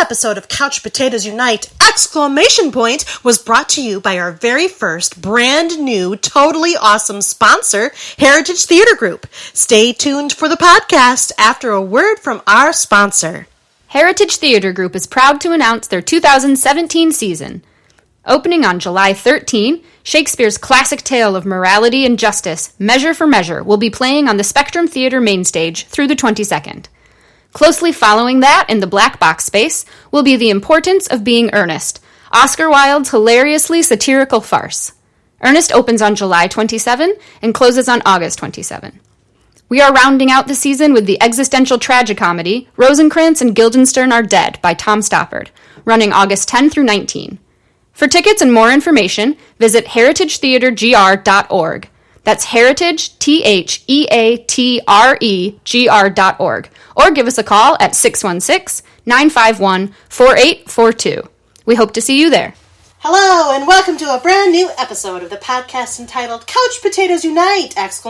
episode of Couch Potatoes Unite! Was brought to you by our very first brand new, totally awesome sponsor, Heritage Theater Group. Stay tuned for the podcast after a word from our sponsor. Heritage Theater Group is proud to announce their 2017 season. Opening on July 13, Shakespeare's classic tale of morality and justice, Measure for Measure, will be playing on the Spectrum Theater main stage through the 22nd. Closely following that in the black box space will be The Importance of Being Earnest, Oscar Wilde's hilariously satirical farce. Earnest opens on July 27 and closes on August 27. We are rounding out the season with the existential tragicomedy Rosencrantz and Guildenstern Are Dead by Tom Stoppard, running August 10 through 19. For tickets and more information, visit heritagetheatergr.org. That's heritage, THEATREGR.org, or give us a call at 616-951-4842. We hope to see you there. Hello, and welcome to a brand new episode of the podcast entitled Couch Potatoes Unite! This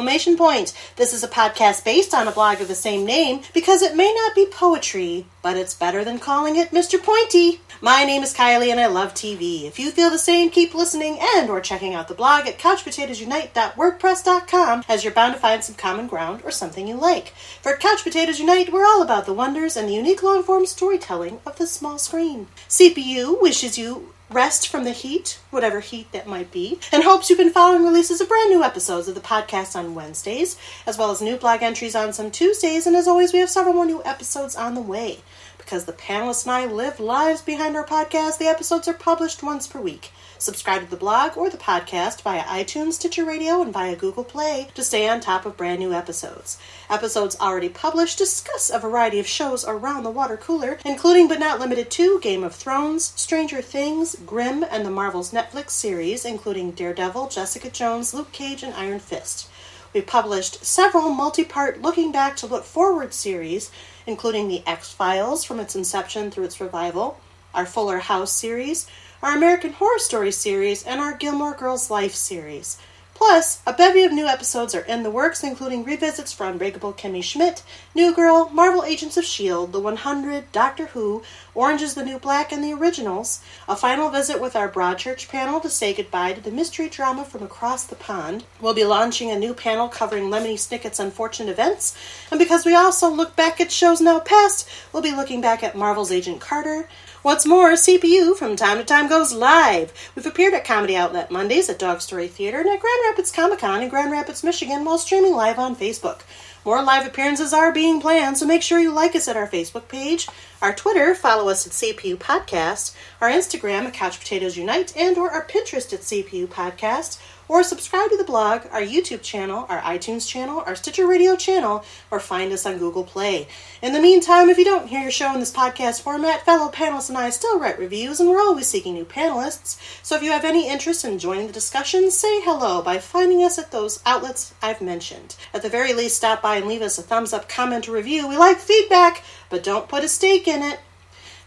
is a podcast based on a blog of the same name because it may not be poetry, but it's better than calling it Mr. Pointy. My name is Kylie and I love TV. If you feel the same, keep listening and or checking out the blog at couchpotatoesunite.wordpress.com as you're bound to find some common ground or something you like. For Couch Potatoes Unite, we're all about the wonders and the unique long-form storytelling of the small screen. CPU wishes you rest from the heat, whatever heat that might be, and hopes you've been following releases of brand new episodes of the podcast on Wednesdays, as well as new blog entries on some Tuesdays, and as always, we have several more new episodes on the way. Because the panelists and I live lives behind our podcast, the episodes are published once per week. Subscribe to the blog or the podcast via iTunes, Stitcher Radio, and via Google Play to stay on top of brand new episodes. Episodes already published discuss a variety of shows around the water cooler, including but not limited to Game of Thrones, Stranger Things, Grimm, and the Marvel's Netflix series, including Daredevil, Jessica Jones, Luke Cage, and Iron Fist. We published several multi-part Looking Back to Look Forward series, including The X-Files from its inception through its revival, our Fuller House series, our American Horror Story series, and our Gilmore Girls Life series. Plus, a bevy of new episodes are in the works, including revisits for Unbreakable Kimmy Schmidt, New Girl, Marvel Agents of S.H.I.E.L.D., The 100, Doctor Who, Orange is the New Black, and the Originals, a final visit with our Broadchurch panel to say goodbye to the mystery drama from across the pond. We'll be launching a new panel covering Lemony Snicket's unfortunate events, and because we also look back at shows now past, we'll be looking back at Marvel's Agent Carter. What's more, CPU from time to time goes live. We've appeared at Comedy Outlet Mondays at Dog Story Theater and at Grand Rapids Comic-Con in Grand Rapids, Michigan while streaming live on Facebook. More live appearances are being planned, so make sure you like us at our Facebook page, our Twitter, follow us at CPU Podcast, our Instagram at Couch Potatoes Unite, and or our Pinterest at CPU Podcast, or subscribe to the blog, our YouTube channel, our iTunes channel, our Stitcher Radio channel, or find us on Google Play. In the meantime, if you don't hear your show in this podcast format, fellow panelists and I still write reviews, and we're always seeking new panelists. So if you have any interest in joining the discussion, say hello by finding us at those outlets I've mentioned. At the very least, stop by and leave us a thumbs up, comment, or review. We like feedback, but don't put a stake in it.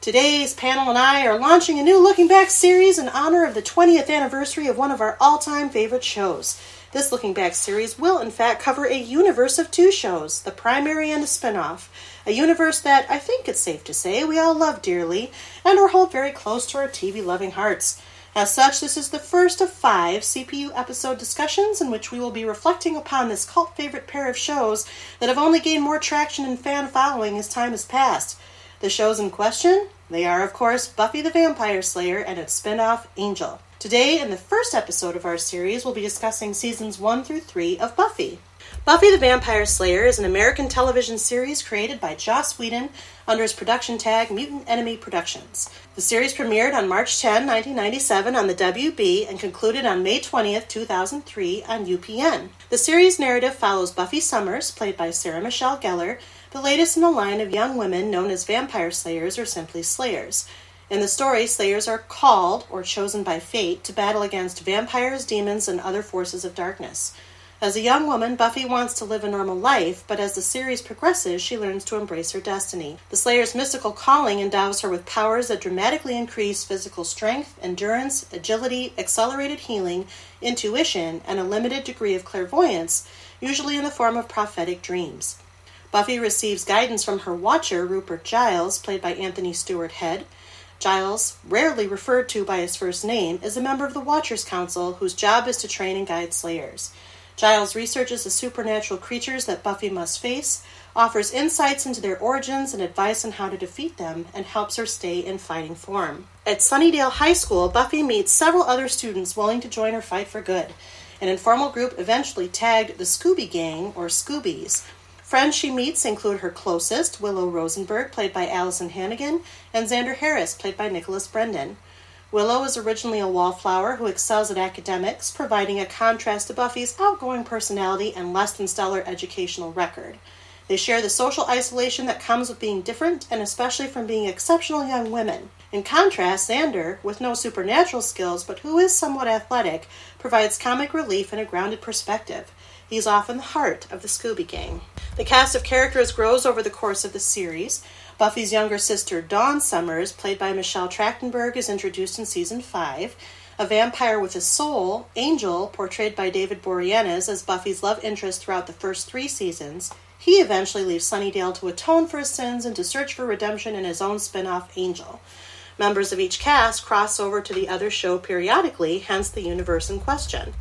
Today's panel and I are launching a new Looking Back series in honor of the 20th anniversary of one of our all-time favorite shows. This Looking Back series will, in fact, cover a universe of two shows, the primary and a spin-off, a universe that, I think it's safe to say, we all love dearly and or hold very close to our TV-loving hearts. As such, this is the first of 5 CPU episode discussions in which we will be reflecting upon this cult favorite pair of shows that have only gained more traction and fan following as time has passed. The shows in question, they are, of course, Buffy the Vampire Slayer and its spin-off, Angel. Today, in the first episode of our series, we'll be discussing seasons 1 through 3 of Buffy. Buffy the Vampire Slayer is an American television series created by Joss Whedon under his production tag Mutant Enemy Productions. The series premiered on March 10, 1997 on the WB and concluded on May 20, 2003 on UPN. The series narrative follows Buffy Summers, played by Sarah Michelle Gellar, the latest in a line of young women known as vampire slayers or simply slayers. In the story, slayers are called, or chosen by fate, to battle against vampires, demons, and other forces of darkness. As a young woman, Buffy wants to live a normal life, but as the series progresses, she learns to embrace her destiny. The Slayer's mystical calling endows her with powers that dramatically increase physical strength, endurance, agility, accelerated healing, intuition, and a limited degree of clairvoyance, usually in the form of prophetic dreams. Buffy receives guidance from her watcher, Rupert Giles, played by Anthony Stewart Head. Giles, rarely referred to by his first name, is a member of the Watchers Council whose job is to train and guide Slayers. Giles researches the supernatural creatures that Buffy must face, offers insights into their origins and advice on how to defeat them, and helps her stay in fighting form. At Sunnydale High School, Buffy meets several other students willing to join her fight for good. An informal group eventually tagged the Scooby Gang, or Scoobies. Friends she meets include her closest, Willow Rosenberg, played by Allison Hannigan, and Xander Harris, played by Nicholas Brendan. Willow is originally a wallflower who excels at academics, providing a contrast to Buffy's outgoing personality and less-than-stellar educational record. They share the social isolation that comes with being different, and especially from being exceptional young women. In contrast, Xander, with no supernatural skills but who is somewhat athletic, provides comic relief and a grounded perspective. He's often the heart of the Scooby Gang. The cast of characters grows over the course of the series. Buffy's younger sister, Dawn Summers, played by Michelle Trachtenberg, is introduced in Season 5. A vampire with a soul, Angel, portrayed by David Boreanaz as Buffy's love interest throughout the first 3 seasons. He eventually leaves Sunnydale to atone for his sins and to search for redemption in his own spin-off, Angel. Members of each cast cross over to the other show periodically, hence the universe in question.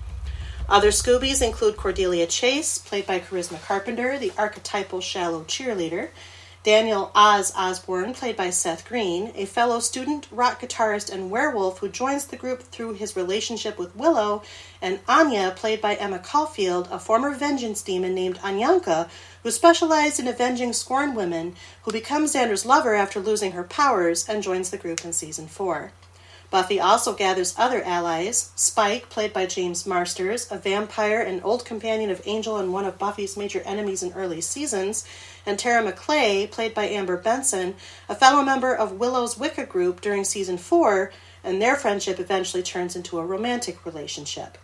Other Scoobies include Cordelia Chase, played by Charisma Carpenter, the archetypal shallow cheerleader, Daniel Oz Osborne, played by Seth Green, a fellow student, rock guitarist, and werewolf who joins the group through his relationship with Willow, and Anya, played by Emma Caulfield, a former vengeance demon named Anyanka, who specialized in avenging scorned women, who becomes Xander's lover after losing her powers and joins the group in Season 4. Buffy also gathers other allies. Spike, played by James Marsters, a vampire and old companion of Angel and one of Buffy's major enemies in early seasons, and Tara McClay, played by Amber Benson, a fellow member of Willow's Wicca group during Season 4, and their friendship eventually turns into a romantic relationship.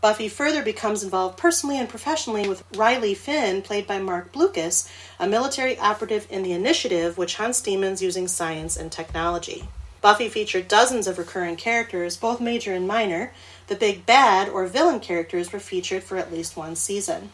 Buffy further becomes involved personally and professionally with Riley Finn, played by Mark Blucas, a military operative in the Initiative, which hunts demons using science and technology. Buffy featured dozens of recurring characters, both major and minor. The big bad, or villain characters, were featured for at least one season.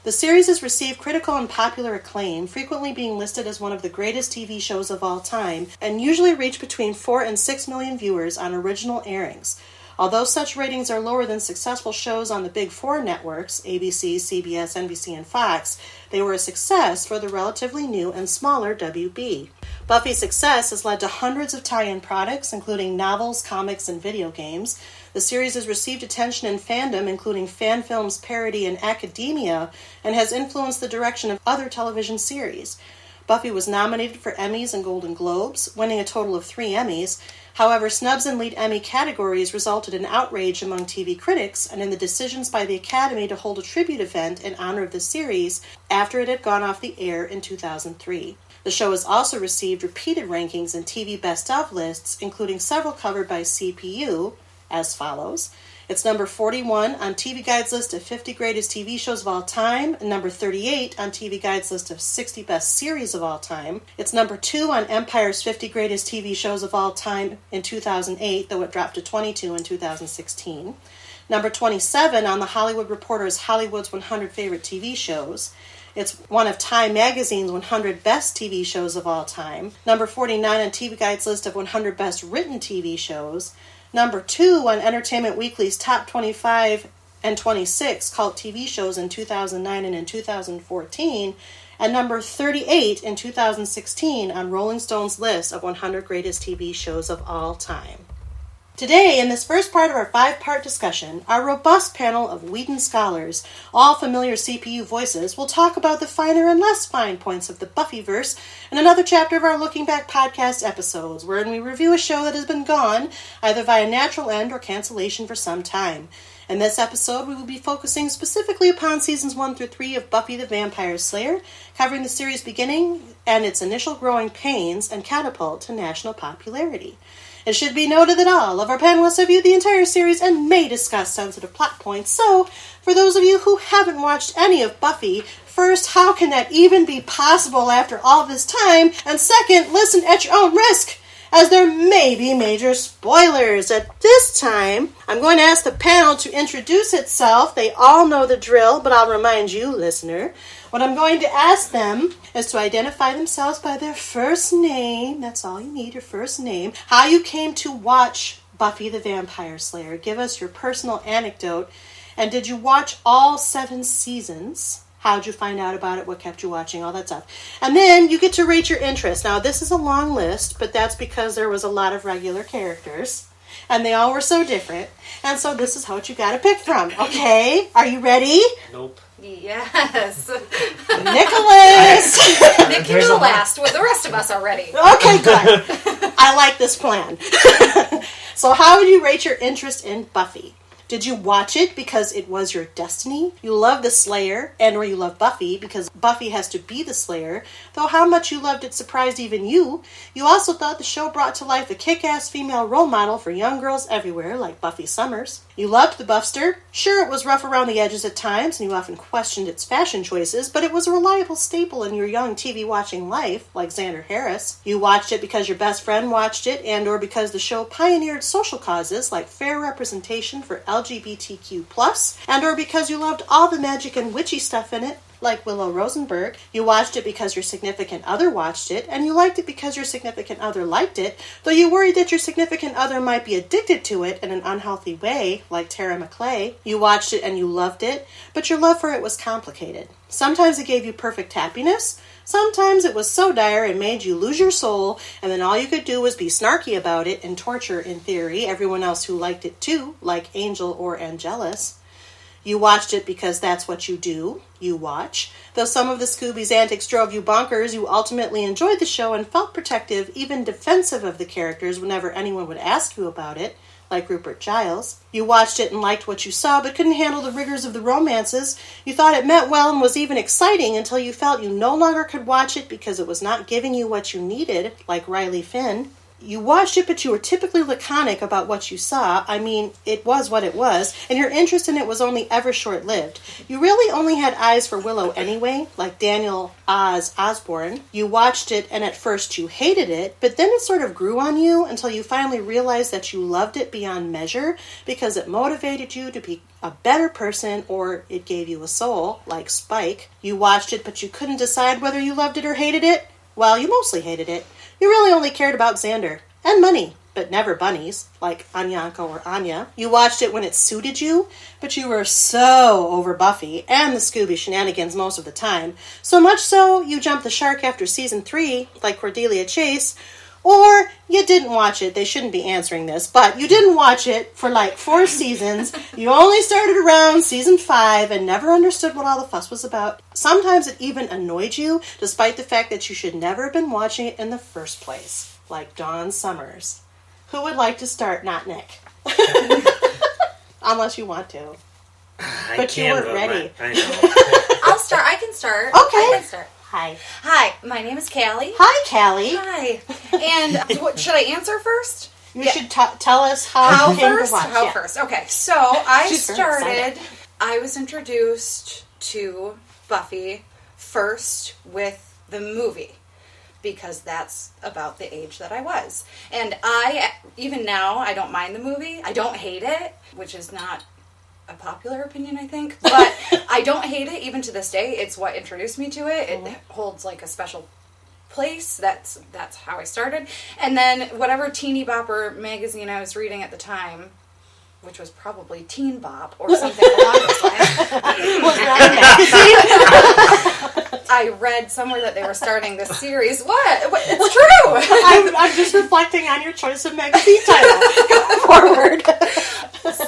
The series has received critical and popular acclaim, frequently being listed as one of the greatest TV shows of all time, and usually reach between 4 and 6 million viewers on original airings. Although such ratings are lower than successful shows on the Big Four networks, ABC, CBS, NBC, and Fox, they were a success for the relatively new and smaller WB. Buffy's success has led to hundreds of tie-in products, including novels, comics, and video games. The series has received attention in fandom, including fan films, parody, and academia, and has influenced the direction of other television series. Buffy was nominated for Emmys and Golden Globes, winning a total of 3 Emmys. However, snubs in lead Emmy categories resulted in outrage among TV critics and in the decisions by the Academy to hold a tribute event in honor of the series after it had gone off the air in 2003. The show has also received repeated rankings in TV Best Of lists, including several covered by CPU, as follows. It's number 41 on TV Guide's list of 50 greatest TV shows of all time, and number 38 on TV Guide's list of 60 best series of all time. It's number 2 on Empire's 50 greatest TV shows of all time in 2008, though it dropped to 22 in 2016. Number 27 on the Hollywood Reporter's Hollywood's 100 favorite TV shows. It's one of Time Magazine's 100 best TV shows of all time. Number 49 on TV Guide's list of 100 best written TV shows. Number 2 on Entertainment Weekly's Top 25 and 26 cult TV shows in 2009 and in 2014, and number 38 in 2016 on Rolling Stone's list of 100 greatest TV shows of all time. Today, in this first part of our 5-part discussion, our robust panel of Whedon scholars, all familiar CPU voices, will talk about the finer and less fine points of the Buffy-Verse in another chapter of our Looking Back podcast episodes, wherein we review a show that has been gone, either via natural end or cancellation for some time. In this episode, we will be focusing specifically upon seasons 1 through 3 of Buffy the Vampire Slayer, covering the series' beginning and its initial growing pains and catapult to national popularity. It should be noted that all of our panelists have viewed the entire series and may discuss sensitive plot points, so for those of you who haven't watched any of Buffy, first, how can that even be possible after all this time? And second, listen at your own risk, as there may be major spoilers. At this time, I'm going to ask the panel to introduce itself. They all know the drill, but I'll remind you, listener. What I'm going to ask them is to identify themselves by their first name. That's all you need, your first name. How you came to watch Buffy the Vampire Slayer. Give us your personal anecdote. And did you watch all 7 seasons? How'd you find out about it? What kept you watching? All that stuff. And then you get to rate your interest. Now, this is a long list, but that's because there was a lot of regular characters. And they all were so different. And so this is what you got to pick from. Okay? Are you ready? Nope. Yes. Nicholas! Nick, you the last. Well, the rest of us are ready. Okay, good. I like this plan. So how would you rate your interest in Buffy? Did you watch it because it was your destiny? You love the Slayer, and or you love Buffy because Buffy has to be the Slayer, though how much you loved it surprised even you. You also thought the show brought to life a kick-ass female role model for young girls everywhere, like Buffy Summers. You loved the Buffster. Sure, it was rough around the edges at times, and you often questioned its fashion choices, but it was a reliable staple in your young TV-watching life, like Xander Harris. You watched it because your best friend watched it, and or because the show pioneered social causes like fair representation for LGBTQ+, and or because you loved all the magic and witchy stuff in it, like Willow Rosenberg. You watched it because your significant other watched it, and you liked it because your significant other liked it, though you worried that your significant other might be addicted to it in an unhealthy way, like Tara McClay. You watched it and you loved it, but your love for it was complicated. Sometimes it gave you perfect happiness, sometimes it was so dire it made you lose your soul, and then all you could do was be snarky about it and torture, in theory, everyone else who liked it too, like Angel or Angelus. You watched it because that's what you do. You watch. Though some of the Scooby's antics drove you bonkers, you ultimately enjoyed the show and felt protective, even defensive of the characters whenever anyone would ask you about it, like Rupert Giles. You watched it and liked what you saw, but couldn't handle the rigors of the romances. You thought it meant well and was even exciting until you felt you no longer could watch it because it was not giving you what you needed, like Riley Finn. You watched it, but you were typically laconic about what you saw. I mean, it was what it was, and your interest in it was only ever short-lived. You really only had eyes for Willow anyway, like Daniel Oz Osborne. You watched it, and at first you hated it, but then it sort of grew on you until you finally realized that you loved it beyond measure because it motivated you to be a better person, or it gave you a soul, like Spike. You watched it, but you couldn't decide whether you loved it or hated it. Well, you mostly hated it. You really only cared about Xander. And money, but never bunnies, like Anyanko or Anya. You watched it when it suited you, but you were so over Buffy and the Scooby shenanigans most of the time. So much so, you jumped the shark after season 3, like Cordelia Chase, or you didn't watch it. They shouldn't be answering this, but you didn't watch it for like 4 seasons. You only started around season 5 and never understood what all the fuss was about. Sometimes it even annoyed you, despite the fact that you should never have been watching it in the first place, like Dawn Summers. Who would like to start? Not Nick. Unless you want to. But you weren't ready. I know. I'll start. I can start. Okay. I can start. Hi. Hi, my name is Kallie. Hi, Kallie. Hi. And what, should I answer first? You should tell us how you came to watch. How Yeah. first? Okay, so I She's very excited. I was introduced to Buffy first with the movie, because that's about the age that I was. And even now, I don't mind the movie. I don't hate it, which is not a popular opinion, I think. But I don't hate it, even to this day. It's what introduced me to it. It holds like a special place. That's how I started. And then whatever teeny bopper magazine I was reading at the time, which was probably Teen Bop or something along those lines. I read somewhere that they were starting this series. What? It's true! I'm just reflecting on your choice of magazine title. Go forward.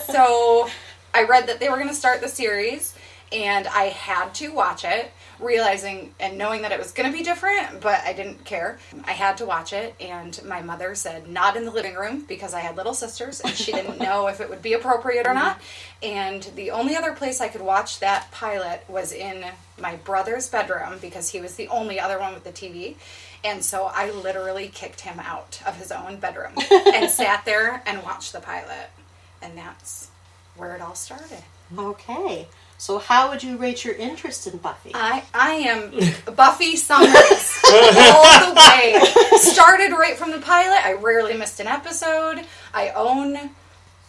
So I read that they were going to start the series, and I had to watch it, realizing and knowing that it was going to be different, but I didn't care. I had to watch it, and my mother said not in the living room because I had little sisters, and she didn't know if it would be appropriate or not. And the only other place I could watch that pilot was in my brother's bedroom because he was the only other one with the TV. And so I literally kicked him out of his own bedroom and sat there and watched the pilot. And that's where it all started. Okay. So how would you rate your interest in Buffy? I am Buffy Summers all the way. Started right from the pilot. I rarely missed an episode. I own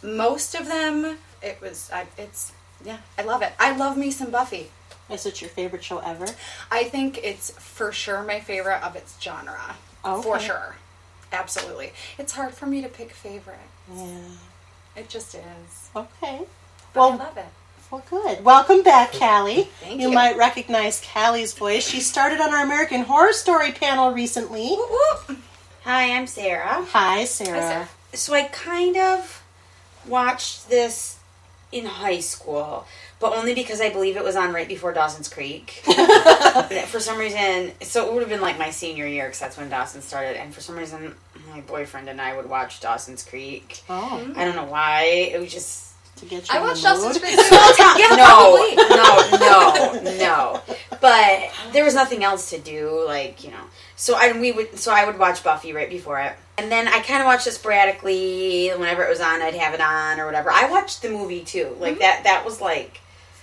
most of them. I love it. I love me some Buffy. Is it your favorite show ever? I think it's for sure my favorite of its genre. Okay. For sure. Absolutely. It's hard for me to pick favorite. Yeah. It just is. Okay. But Well, I love it. Well, good. Welcome back, Kallie. Thank You you. might recognize Callie's voice. She started on our American Horror Story panel recently. Whoop, whoop. Hi, I'm Sarah. Hi, Sarah. Hi, Sarah. So I kind of watched this in high school, but only because I believe it was on right before Dawson's Creek. For some reason, so it would have been like my senior year because that's when Dawson started, and for some reason my boyfriend and I would watch Dawson's Creek. Oh, I don't know why. It was just... to get you I in watched the mood. Dawson's Creek too. Yeah, probably. No. But there was nothing else to do, like, you know. So I would watch Buffy right before it. And then I kind of watched it sporadically. Whenever it was on, I'd have it on or whatever. I watched the movie too. Like that was like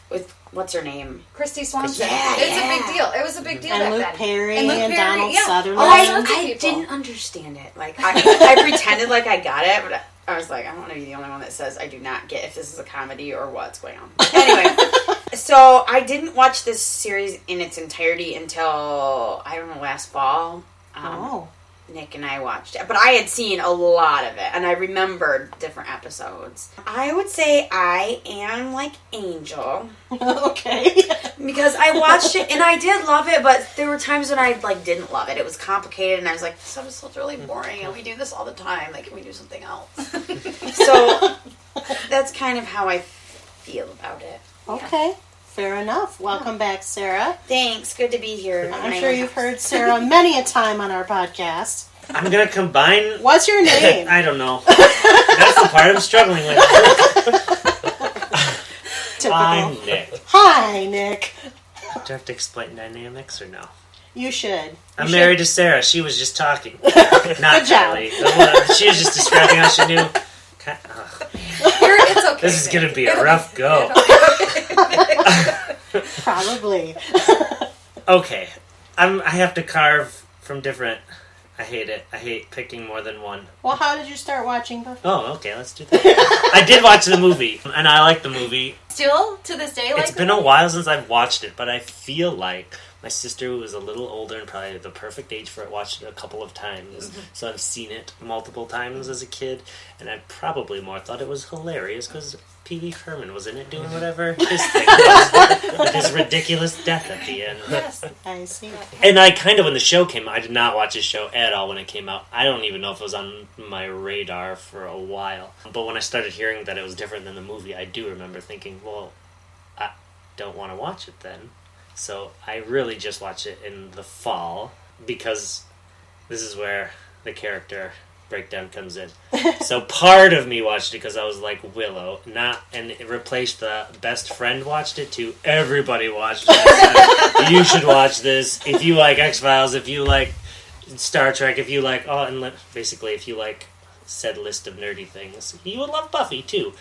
with what's her name? Christy Swanson. Yeah, It's yeah. a big deal. It was a big deal And back Luke then. Perry Luke and Perry, Donald yeah. Sutherland. Oh, I people. didn't understand it. Like I pretended like I got it, but I was like, I don't want to be the only one that says I do not get if this is a comedy or what's going on. Anyway, so I didn't watch this series in its entirety until, I don't know, last fall. Nick and I watched it. But I had seen a lot of it, and I remembered different episodes. I would say I am like Angel. Okay. Because I watched it, and I did love it, but there were times when I, like, didn't love it. It was complicated, and I was like, this episode's really boring, and we do this all the time. Like, can we do something else? So, that's kind of how I feel about it. Okay. Fair enough. Welcome back, Sarah. Thanks. Good to be here. I'm sure you've heard Sarah many a time on our podcast. I'm going to combine... What's your name? I don't know. That's the part I'm struggling with. Typical. I'm Nick. Hi, Nick. Do I have to explain dynamics or no? You should. I'm You married to Sarah. She was just talking. Not Good job. Kylie. She was just describing how she knew... It's okay. This is going to be It'll a rough go. Probably. Okay. I have to carve from different... I hate it. I hate picking more than one. Well, how did you start watching Buffy? Oh, okay. Let's do that. I did watch the movie, and I like the movie. Still, to this day, like It's been a while since I've watched it, but I feel like my sister, who was a little older and probably the perfect age for it, watched it a couple of times. Mm-hmm. So I've seen it multiple times as a kid, and I probably more thought it was hilarious because Pee Wee Herman was in it doing whatever his thing was with his ridiculous death at the end. Yes. I see. And I kind of, when the show came out, I did not watch the show at all when it came out. I don't even know if it was on my radar for a while. But when I started hearing that it was different than the movie, I do remember thinking, well, I don't want to watch it then. So I really just watched it in the fall because this is where the character breakdown comes in. So part of me watched it because I was like Willow, and it replaced the best friend watched it to everybody watched it. You should watch this if you like X-Files, if you like Star Trek, if you like basically if you like said list of nerdy things, you would love Buffy too.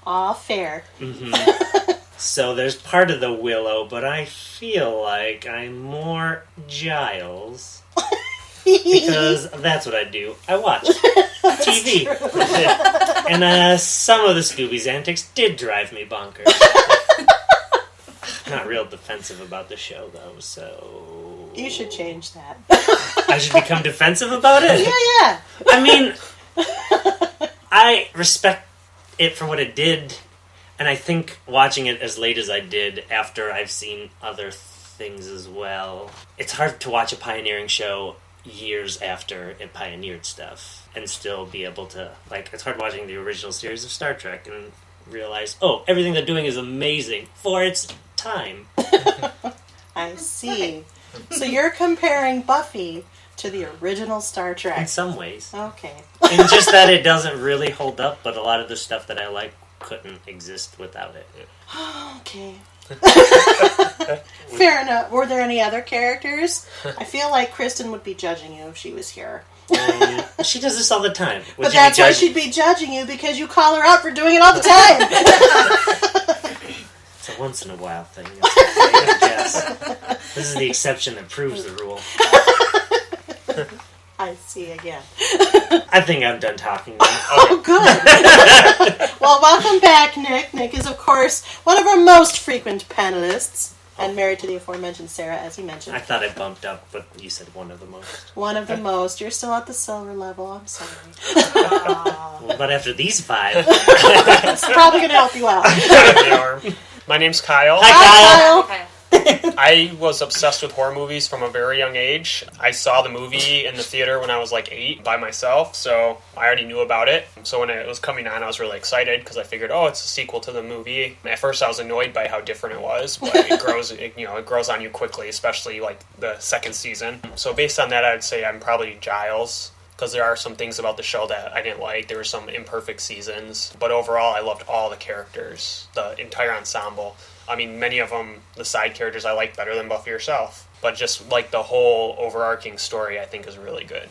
Aw, fair. Mm-hmm. So there's part of the Willow, but I feel like I'm more Giles. Because that's what I do. I watch TV. And some of the Scooby's antics did drive me bonkers. I'm not real defensive about the show, though, so... You should change that. I should become defensive about it? Yeah. I mean, I respect it for what it did, and I think watching it as late as I did after I've seen other things as well, it's hard to watch a pioneering show years after it pioneered stuff and still be able to, like, it's hard watching the original series of Star Trek and realize, oh, everything they're doing is amazing for its time. I see. So you're comparing Buffy to the original Star In Trek. some ways. Okay. And just that it doesn't really hold up, but a lot of the stuff that I like couldn't exist without it. Okay. Fair enough. Were there any other characters? I feel like Kristen would be judging you if she was here. She does this all the time. Would But you that's be why judging? she'd be judging you, because you call her out for doing it all the time. It's a once in a while thing. I guess. This is the exception that proves the rule. I see again. I think I'm done talking now. Oh, good. Well, welcome back, Nick. Nick is, of course, one of our most frequent panelists. And married to the aforementioned Sarah, as you mentioned. I thought I bumped up, but you said one of the most. One of the most. You're still at the silver level. I'm sorry. Well, but after these 5... It's probably going to help you out. My name's Kyle. Hi, Kyle! Okay. I was obsessed with horror movies from a very young age. I saw the movie in the theater when I was like 8 by myself, so I already knew about it. So when it was coming on, I was really excited because I figured, oh, it's a sequel to the movie. At first, I was annoyed by how different it was, but it grows on you quickly, especially like the second season. So based on that, I'd say I'm probably Giles, because there are some things about the show that I didn't like. There were some imperfect seasons, but overall, I loved all the characters, the entire ensemble. I mean, many of them, the side characters, I like better than Buffy herself. But just, like, the whole overarching story, I think, is really good.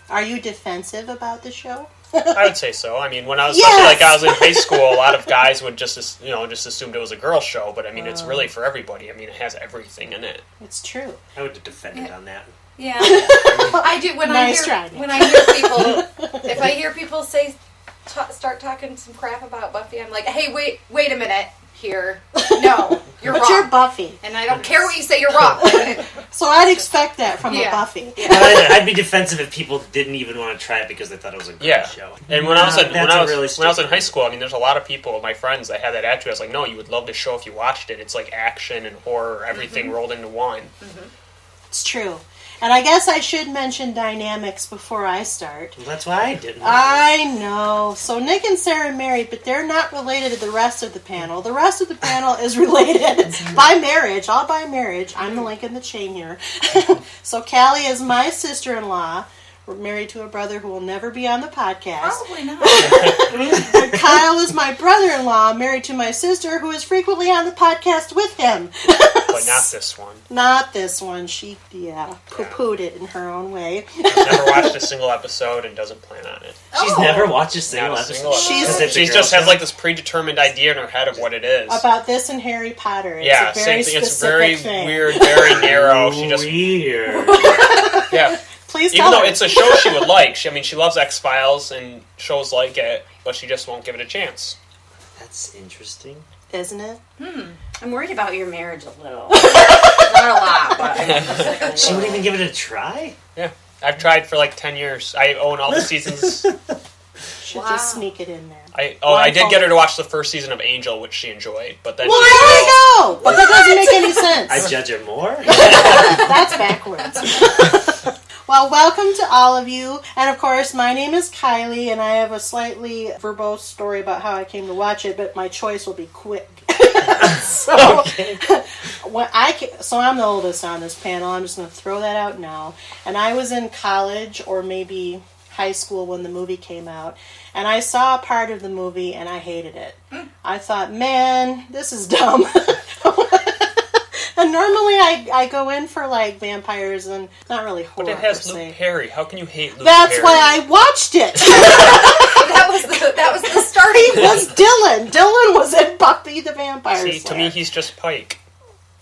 Are you defensive about the show? I would say so. I mean, when I was, Yes! I was in high school, a lot of guys would just assumed it was a girl show. But, I mean, it's really for everybody. I mean, it has everything in it. It's true. I would have defended on that. Yeah, I do. When Nice I try. hear when I hear people, if I hear people say start talking some crap about Buffy, I'm like, hey, wait a minute here. No, you're But wrong. you're Buffy. And I don't care what you say. You're wrong. So I'd expect that from a Yeah. Buffy. I'd be defensive if people didn't even want to try it because they thought it was a good show. And when I was in Really high school, I mean, there's a lot of people, my friends, that had that attitude. I was like, no, you would love this show if you watched it. It's like action and horror, everything rolled into one. It's true. And I guess I should mention dynamics before I start. Well, that's why I didn't. I know. So Nick and Sarah are married, but they're not related to the rest of the panel. The rest of the panel is related by marriage, all by marriage. I'm the link in the chain here. So Kallie is my sister-in-law. We're married to a brother who will never be on the podcast. Probably not. Kyle is my brother-in-law, married to my sister, who is frequently on the podcast with him. But not this one. Not this one. She, poo-pooed it in her own way. Never watched a single episode and doesn't plan on it. She's never watched a single Not a episode. single episode. She's- She just has like this predetermined idea in her head of what it is. About this and Harry Potter. It's Yeah, a very same thing. It's specific very thing. weird, very narrow. She just Weird. yeah. Please Even tell though her. it's a show she would like. She loves X-Files and shows like it, but she just won't give it a chance. That's interesting. Isn't it? I'm worried about your marriage a little. Not a lot, but She wouldn't even give it a try? Yeah. I've tried for like 10 years. I own all the seasons. Should Wow. just sneak it in there. I did get her to watch the first season of Angel, which she enjoyed, but then Well, she I know! But that doesn't make any sense. I judge her more? That's backwards. Well, welcome to all of you. And of course, my name is Kylie, and I have a slightly verbose story about how I came to watch it, but my choice will be quick. So I'm the oldest on this panel. I'm just going to throw that out now. And I was in college or maybe high school when the movie came out, and I saw a part of the movie and I hated it. I thought, man, this is dumb. And normally I go in for like vampires and not really horror But it has per se. Luke Perry. How can you hate Luke That's Perry? why I watched it. that was the starting. He was Dylan. Dylan was in Buffy the Vampire See, to Slayer. me, he's just Pike.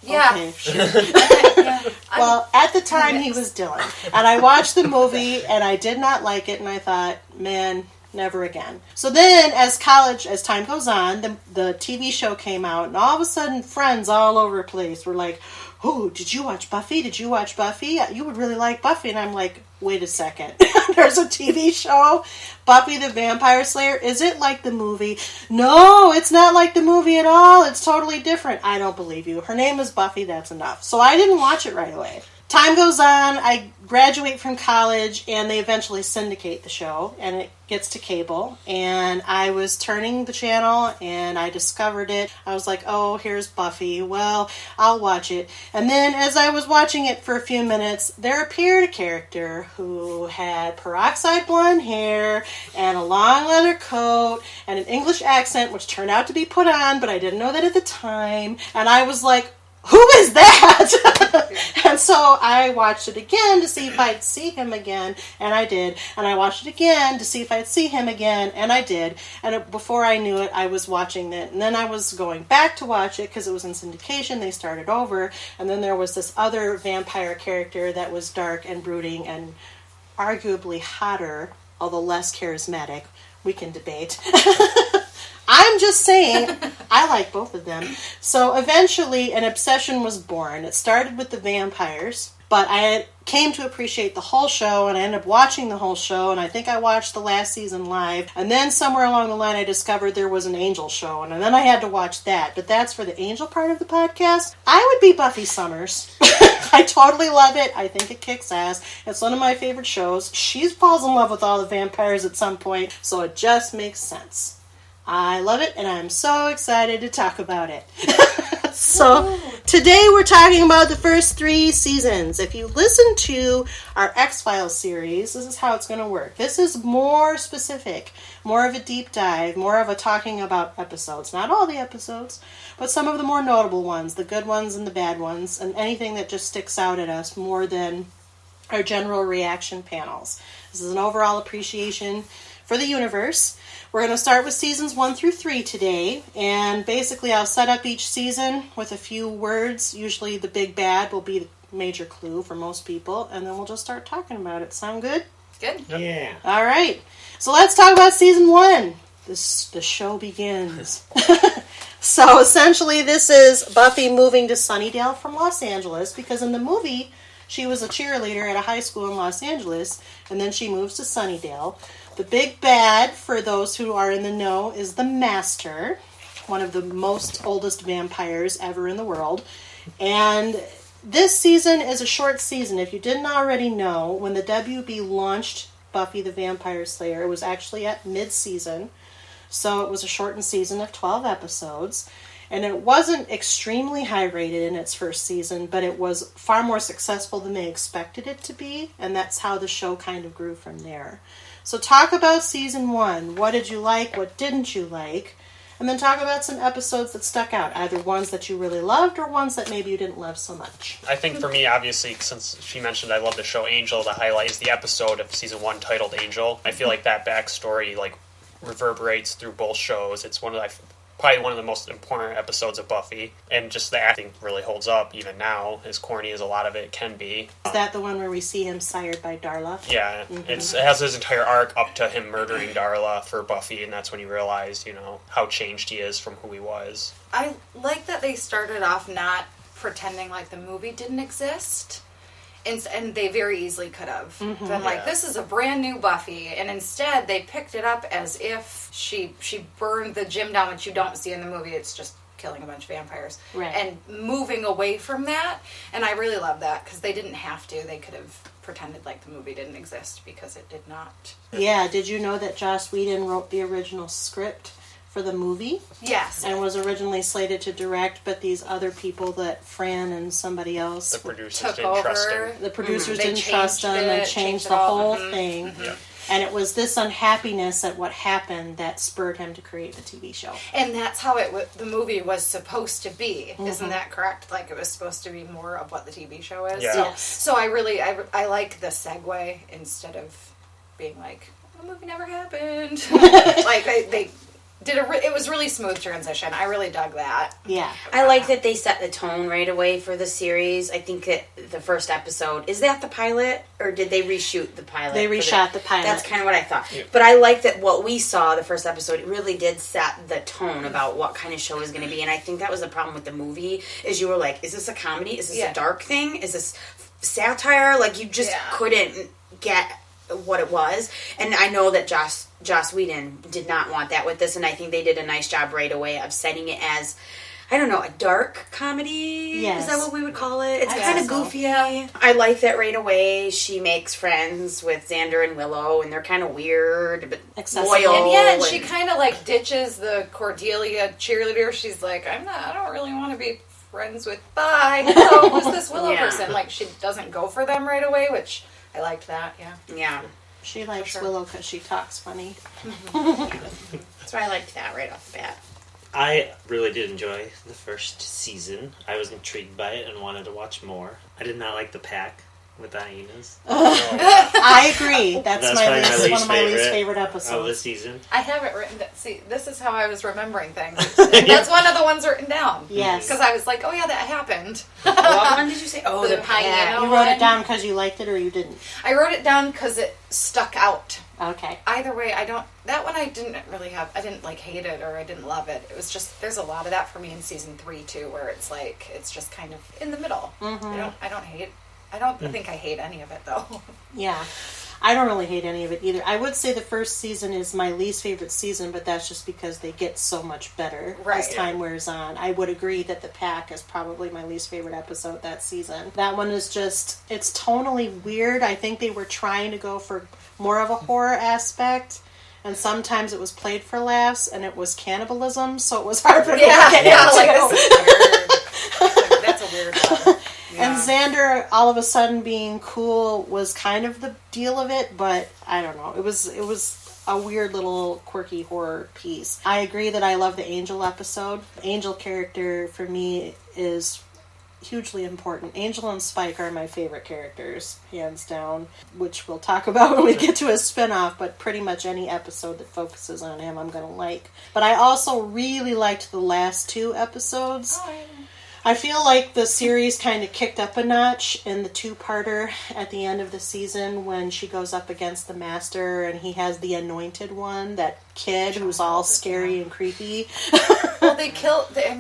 Yeah. Okay, sure. Yeah. Well, at the time he was Dylan. And I watched the movie and I did not like it, and I thought, man, never again. So then as time goes on, the TV show came out, and all of a sudden friends all over the place were like, oh, did you watch Buffy? Did you watch Buffy? You would really like Buffy. And I'm like, wait a second. There's a TV show, Buffy the Vampire Slayer. Is it like the movie? No, it's not like the movie at all. It's totally different. I don't believe you. Her name is Buffy. That's enough. So I didn't watch it right away. Time goes on, I graduate from college, and they eventually syndicate the show, and it gets to cable, and I was turning the channel, and I discovered it. I was like, oh, here's Buffy. Well, I'll watch it. And then as I was watching it for a few minutes, there appeared a character who had peroxide blonde hair, and a long leather coat, and an English accent, which turned out to be put on, but I didn't know that at the time, and I was like, who is that? And so I watched it again to see if I'd see him again, and I did. And I watched it again to see if I'd see him again, and I did. And before I knew it, I was watching it. And then I was going back to watch it because it was in syndication. They started over. And then there was this other vampire character that was dark and brooding and arguably hotter, although less charismatic. We can debate. I'm just saying, I like both of them. So eventually, an obsession was born. It started with the vampires, but I came to appreciate the whole show, and I ended up watching the whole show, and I think I watched the last season live. And then somewhere along the line, I discovered there was an Angel show, and then I had to watch that. But that's for the Angel part of the podcast. I would be Buffy Summers. I totally love it. I think it kicks ass. It's one of my favorite shows. She falls in love with all the vampires at some point, so it just makes sense. I love it, and I'm so excited to talk about it. So, today we're talking about the first 3 seasons. If you listen to our X-Files series, this is how it's going to work. This is more specific, more of a deep dive, more of a talking about episodes. Not all the episodes, but some of the more notable ones, the good ones and the bad ones, and anything that just sticks out at us more than our general reaction panels. This is an overall appreciation for the universe. We're going to start with seasons 1 through 3 today, and basically I'll set up each season with a few words. Usually the big bad will be the major clue for most people, and then we'll just start talking about it. Sound good? Good. Yeah. All right. So let's talk about season 1. The show begins. So essentially this is Buffy moving to Sunnydale from Los Angeles, because in the movie she was a cheerleader at a high school in Los Angeles, and then she moves to Sunnydale. The big bad, for those who are in the know, is the Master, one of the most oldest vampires ever in the world. And this season is a short season. If you didn't already know, when the WB launched Buffy the Vampire Slayer, it was actually at mid-season. So it was a shortened season of 12 episodes. And it wasn't extremely high rated in its first season, but it was far more successful than they expected it to be. And that's how the show kind of grew from there. So talk about season 1. What did you like? What didn't you like? And then talk about some episodes that stuck out, either ones that you really loved or ones that maybe you didn't love so much. I think for me, obviously, since she mentioned I love the show Angel, the highlight is the episode of season 1 titled Angel. I feel like that backstory reverberates through both shows. It's probably one of the most important episodes of Buffy, and just the acting really holds up even now, as corny as a lot of it can be. Is that the one where we see him sired by Darla? Yeah, it has his entire arc up to him murdering Darla for Buffy, and that's when you realize, how changed he is from who he was. I like that they started off not pretending like the movie didn't exist. And they very easily could have been like, this is a brand new Buffy. And instead, they picked it up as if she burned the gym down, which you don't see in the movie. It's just killing a bunch of vampires. Right. And moving away from that. And I really love that, because they didn't have to. They could have pretended like the movie didn't exist, because it did not. Yeah, did you know that Joss Whedon wrote the original script for the movie? Yes. And was originally slated to direct, but these other people that Fran and somebody else... The producers took didn't trust over. him. The producers They didn't trust changed him and it, changed changed the it all. whole thing. Yeah. And it was this unhappiness at what happened that spurred him to create the TV show. And that's how the movie was supposed to be. Isn't that correct? Like, it was supposed to be more of what the TV show is. Yeah. Yes. So I like the segue instead of being like, the movie never happened. Like, they did it was really smooth transition. I really dug that. Yeah. I like that they set the tone right away for the series. I think that the first episode, is that the pilot? Or did they reshoot the pilot? They reshot the pilot. That's kind of what I thought. Yeah. But I like that what we saw, the first episode, it really did set the tone about what kind of show is going to be. And I think that was the problem with the movie, is you were like, is this a comedy? Is this a dark thing? Is this satire? Like, you just couldn't get what it was. And I know that Joss Whedon did not want that with this, and I think they did a nice job right away of setting it as, I don't know, a dark comedy? Yes. Is that what we would call it? It's I kind of guess so. goofy. I like that right away. She makes friends with Xander and Willow, and they're kind of weird, but Accessible. loyal. And she kind of ditches the Cordelia cheerleader. She's like, I don't really want to be friends with, bye. So who's this Willow person? Like, she doesn't go for them right away, which I liked that, Yeah. She likes Willow because she talks funny. So I liked that right off the bat. I really did enjoy the first season. I was intrigued by it and wanted to watch more. I did not like the pack with the hyenas I agree. That's probably one of my least favorite of the episodes. season. I have it written down. See, this is how I was remembering things. That's one of the ones written down. Yes. Because I was like, oh yeah, that happened. What one did you say? Oh, The the hyena. pack. You wrote it down because you liked it or you didn't? I wrote it down because it stuck out Okay. Either way, that one I didn't hate it or I didn't love it. It was just, there's a lot of that for me in season 3 too, where it's like, it's just kind of in the middle. I don't think I hate any of it though. Yeah. I don't really hate any of it either. I would say the first season is my least favorite season, but that's just because they get so much better as time wears on. I would agree that The Pack is probably my least favorite episode that season. That one is just, it's tonally weird. I think they were trying to go for more of a horror aspect, and sometimes it was played for laughs, and it was cannibalism, so it was hard for me to get into. That's a weird one. And Xander, all of a sudden being cool, was kind of the deal of it, but I don't know. It was a weird little quirky horror piece. I agree that I love the Angel episode. The Angel character, for me, is hugely important. Angel and Spike are my favorite characters, hands down, which we'll talk about when we get to a spinoff, but pretty much any episode that focuses on him I'm going to like. But I also really liked the last 2 episodes. I feel like the series kind of kicked up a notch in the 2-parter at the end of the season when she goes up against the Master and he has the anointed one, that kid who's all scary and creepy. Well, they killed their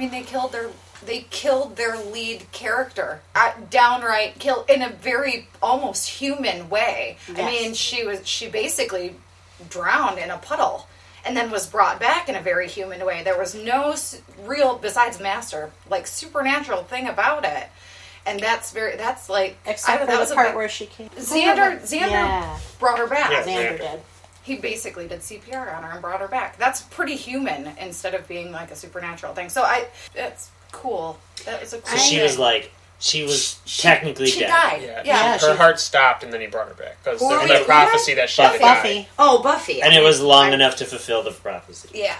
lead character. Downright killed in a very almost human way. Yes. I mean, she basically drowned in a puddle. And then was brought back in a very human way. There was no real, besides Master, like supernatural thing about it. And that's like, except for the part where she came. Xander brought her back. Yeah, Xander did. He basically did CPR on her and brought her back. That's pretty human instead of being like a supernatural thing. So that's cool. That was a cool. So she was technically she dead. Died. Yeah. Her heart stopped and then he brought her back. Because Who there's are a we prophecy that she had Buffy. died. Oh, Buffy. And it was long enough to fulfill the prophecy. Yeah.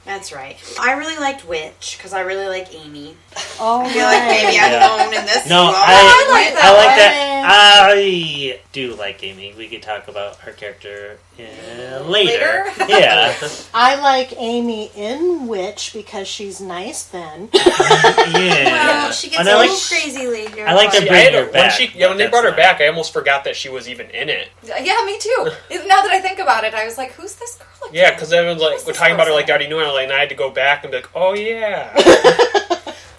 That's right. I really liked Witch, because I really like Amy. Oh, I feel like maybe I'm alone in this. No, role. I like like that. I do like Amy. We could talk about her character later. Yeah. I like Amy in Witch because she's nice then. Yeah. She gets And a I like- little crazy later. I like but- to bring her back. When they brought her back, I almost forgot that she was even in it. Yeah, me too. Now that I think about it, I was like, who's this girl again? Yeah, because everyone's like, we're talking about her like I already knew her, and I had to go back and be like, oh yeah.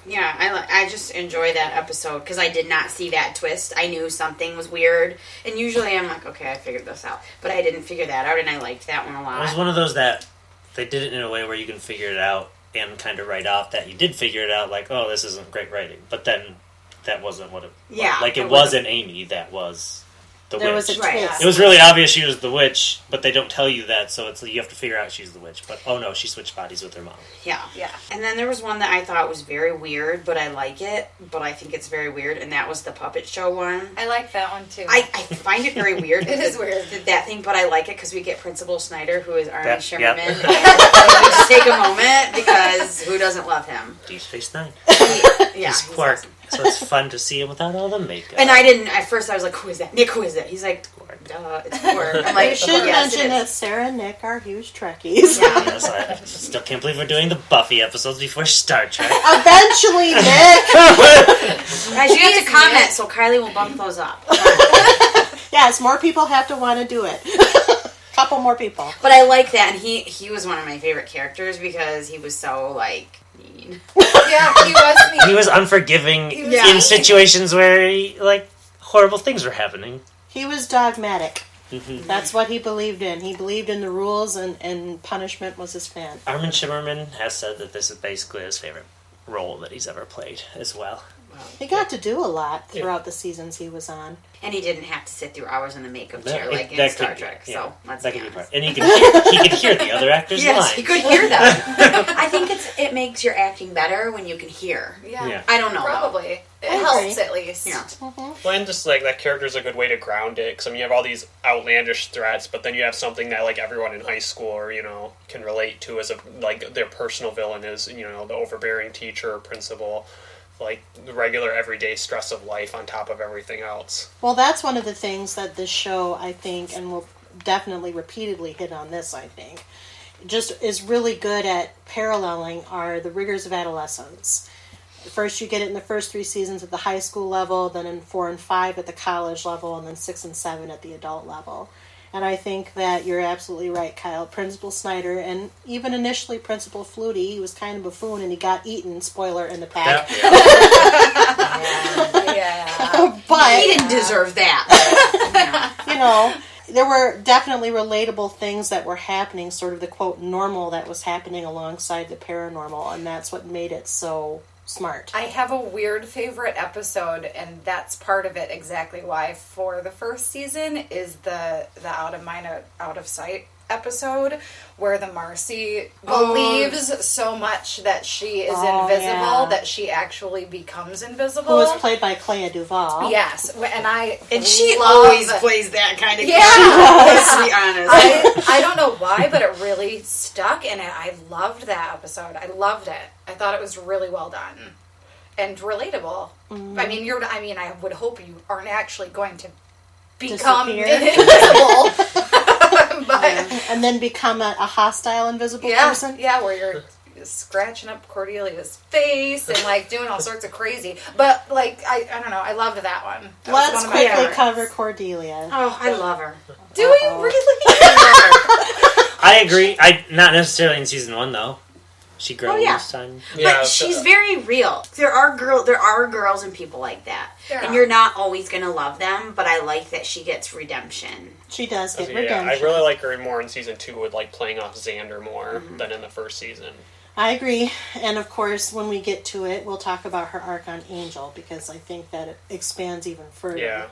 Yeah, I just enjoy that episode because I did not see that twist. I knew something was weird, and usually I'm like, okay, I figured this out, but I didn't figure that out, and I liked that one a lot. It was one of those that they did it in a way where you can figure it out and kind of write off that you did figure it out, like, oh, this isn't great writing. But then that wasn't what it was. Yeah, like, it it wasn't Amy that was the There witch. was a Right. twist. It was really obvious she was the witch, but they don't tell you that, so it's you have to figure out she's the witch. But, oh no, she switched bodies with her mom. Yeah. Yeah. And then there was one that I thought was very weird, but I like it, but I think it's very weird, and that was the puppet show one. I like that one too. I find it very weird. It is weird. That thing, but I like it because we get Principal Snyder, who is Arnie Yep. Shimmerman. And we just take a moment because who doesn't love him? Deep Space Nine. Yeah, He's he's Quark, awesome. so it's fun to see him without all the makeup. And I didn't, at first I was like, who is that? Nick, who is that? He's like, duh, it's Quark. I'm like, You should yes, mention it that is. Sarah and Nick are huge Trekkies. Yeah. Yes, I still can't believe we're doing the Buffy episodes before Star Trek. Eventually, Nick. Guys, you have to comment so Kylie will bump those up. Yes, more people have to want to do it. Couple more people. But I like that, and he was one of my favorite characters because he was so, like, mean. Yeah, he was mean. He was unforgiving was Yeah. in situations where, horrible things were happening. He was dogmatic. Mm-hmm. That's what he believed in. He believed in the rules, and punishment was his fan. Armin Shimmerman has said that this is basically his favorite role that he's ever played as well. He got to do a lot throughout the seasons he was on. And he didn't have to sit through hours in the makeup chair That- like in that Star could- Trek. yeah, So let's that be could be honest. part. And he could hear the other actors' Yes, lines. he could hear them. I think it makes your acting better when you can hear. Yeah. I don't know. Probably. It I helps agree. at least. Yeah. Well, and just like that character's a good way to ground it. Because I mean, you have all these outlandish threats, but then you have something that like everyone in high school or can relate to as their personal villain is the overbearing teacher or principal, like the regular everyday stress of life on top of everything else. Well, that's one of the things that this show, I think, and we'll definitely repeatedly hit on this, I think, just is really good at paralleling are the rigors of adolescence. First, you get it in the first 3 seasons at the high school level, then in 4 and 5 at the college level, and then 6 and 7 at the adult level. And I think that you're absolutely right, Kyle. Principal Snyder, and even initially Principal Flutie, he was kind of buffoon and he got eaten, spoiler, in the pack. Yeah. But He didn't deserve that. you know, there were definitely relatable things that were happening, sort of the quote normal that was happening alongside the paranormal, and that's what made it so smart. I have a weird favorite episode, and that's part of it exactly why for the first season is the out of mind, out of sight episode where the Marcy believes so much that she is invisible that she actually becomes invisible. Who was played by Clea Duvall. Yes, and she love, always plays that kind of yeah. to be honest. I don't know why, but it really stuck, and I loved that episode. I loved it. I thought it was really well done and relatable. Mm-hmm. I mean, I would hope you aren't actually going to become Disappear. invisible, but And then become a hostile invisible person. yeah, where you're scratching up Cordelia's face and like doing all sorts of crazy. But like, I don't know. I loved that one. That was Let's one of my quickly favorites. cover Cordelia. Oh, I love her. Do we really? I agree. Not necessarily in season 1 though. She grows yeah. this time. But she's very real. There are girls and people like that. And you're not always going to love them, but I like that she gets redemption. She does get Yeah, redemption. I really like her more in season 2 with like playing off Xander more than in the first season. I agree. And of course, when we get to it, we'll talk about her arc on Angel, because I think that it expands even further. Yeah.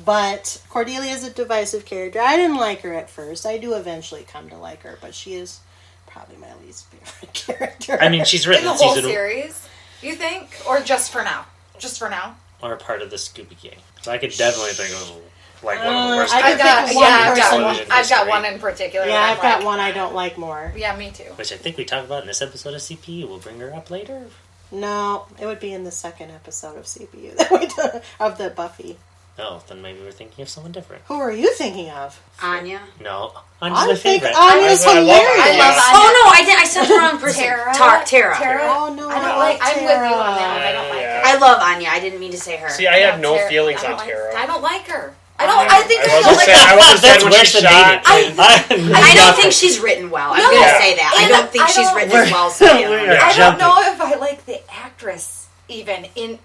But Cordelia is a divisive character. I didn't like her at first. I do eventually come to like her, but she is probably my least favorite character. I mean, she's In written the whole season series, you think, or just for now? Just for now. or a part of the Scooby Gang. So I could definitely think of like one of the worst. I could think of one person. I've got one in particular. Yeah, that I've got like. one I don't like more. Yeah, me too. Which I think we talked about in this episode of CPU. We'll bring her up later. No, it would be in the second episode of CPU that we do, of the Buffy. Oh, then maybe we're thinking of someone different. Who are you thinking of? Anya. No, I Anya's my think favorite. Anya's I love hilarious. Anya. I love Oh no, I said the wrong person. Tara. Oh no, I don't like. I'm with you on that one. I don't like Yeah. her. I love Anya. I didn't mean to say her. See, I have no Tara- feelings I on don't Tara. I don't like her. I think I I don't wasn't like saying. her. I wasn't That's saying when worse she than shot. dating. I don't think she's written well. I'm No. going to Yeah. say that. I And don't think I she's don't- written as well. So We're I don't jumping. know if I like the actress even in.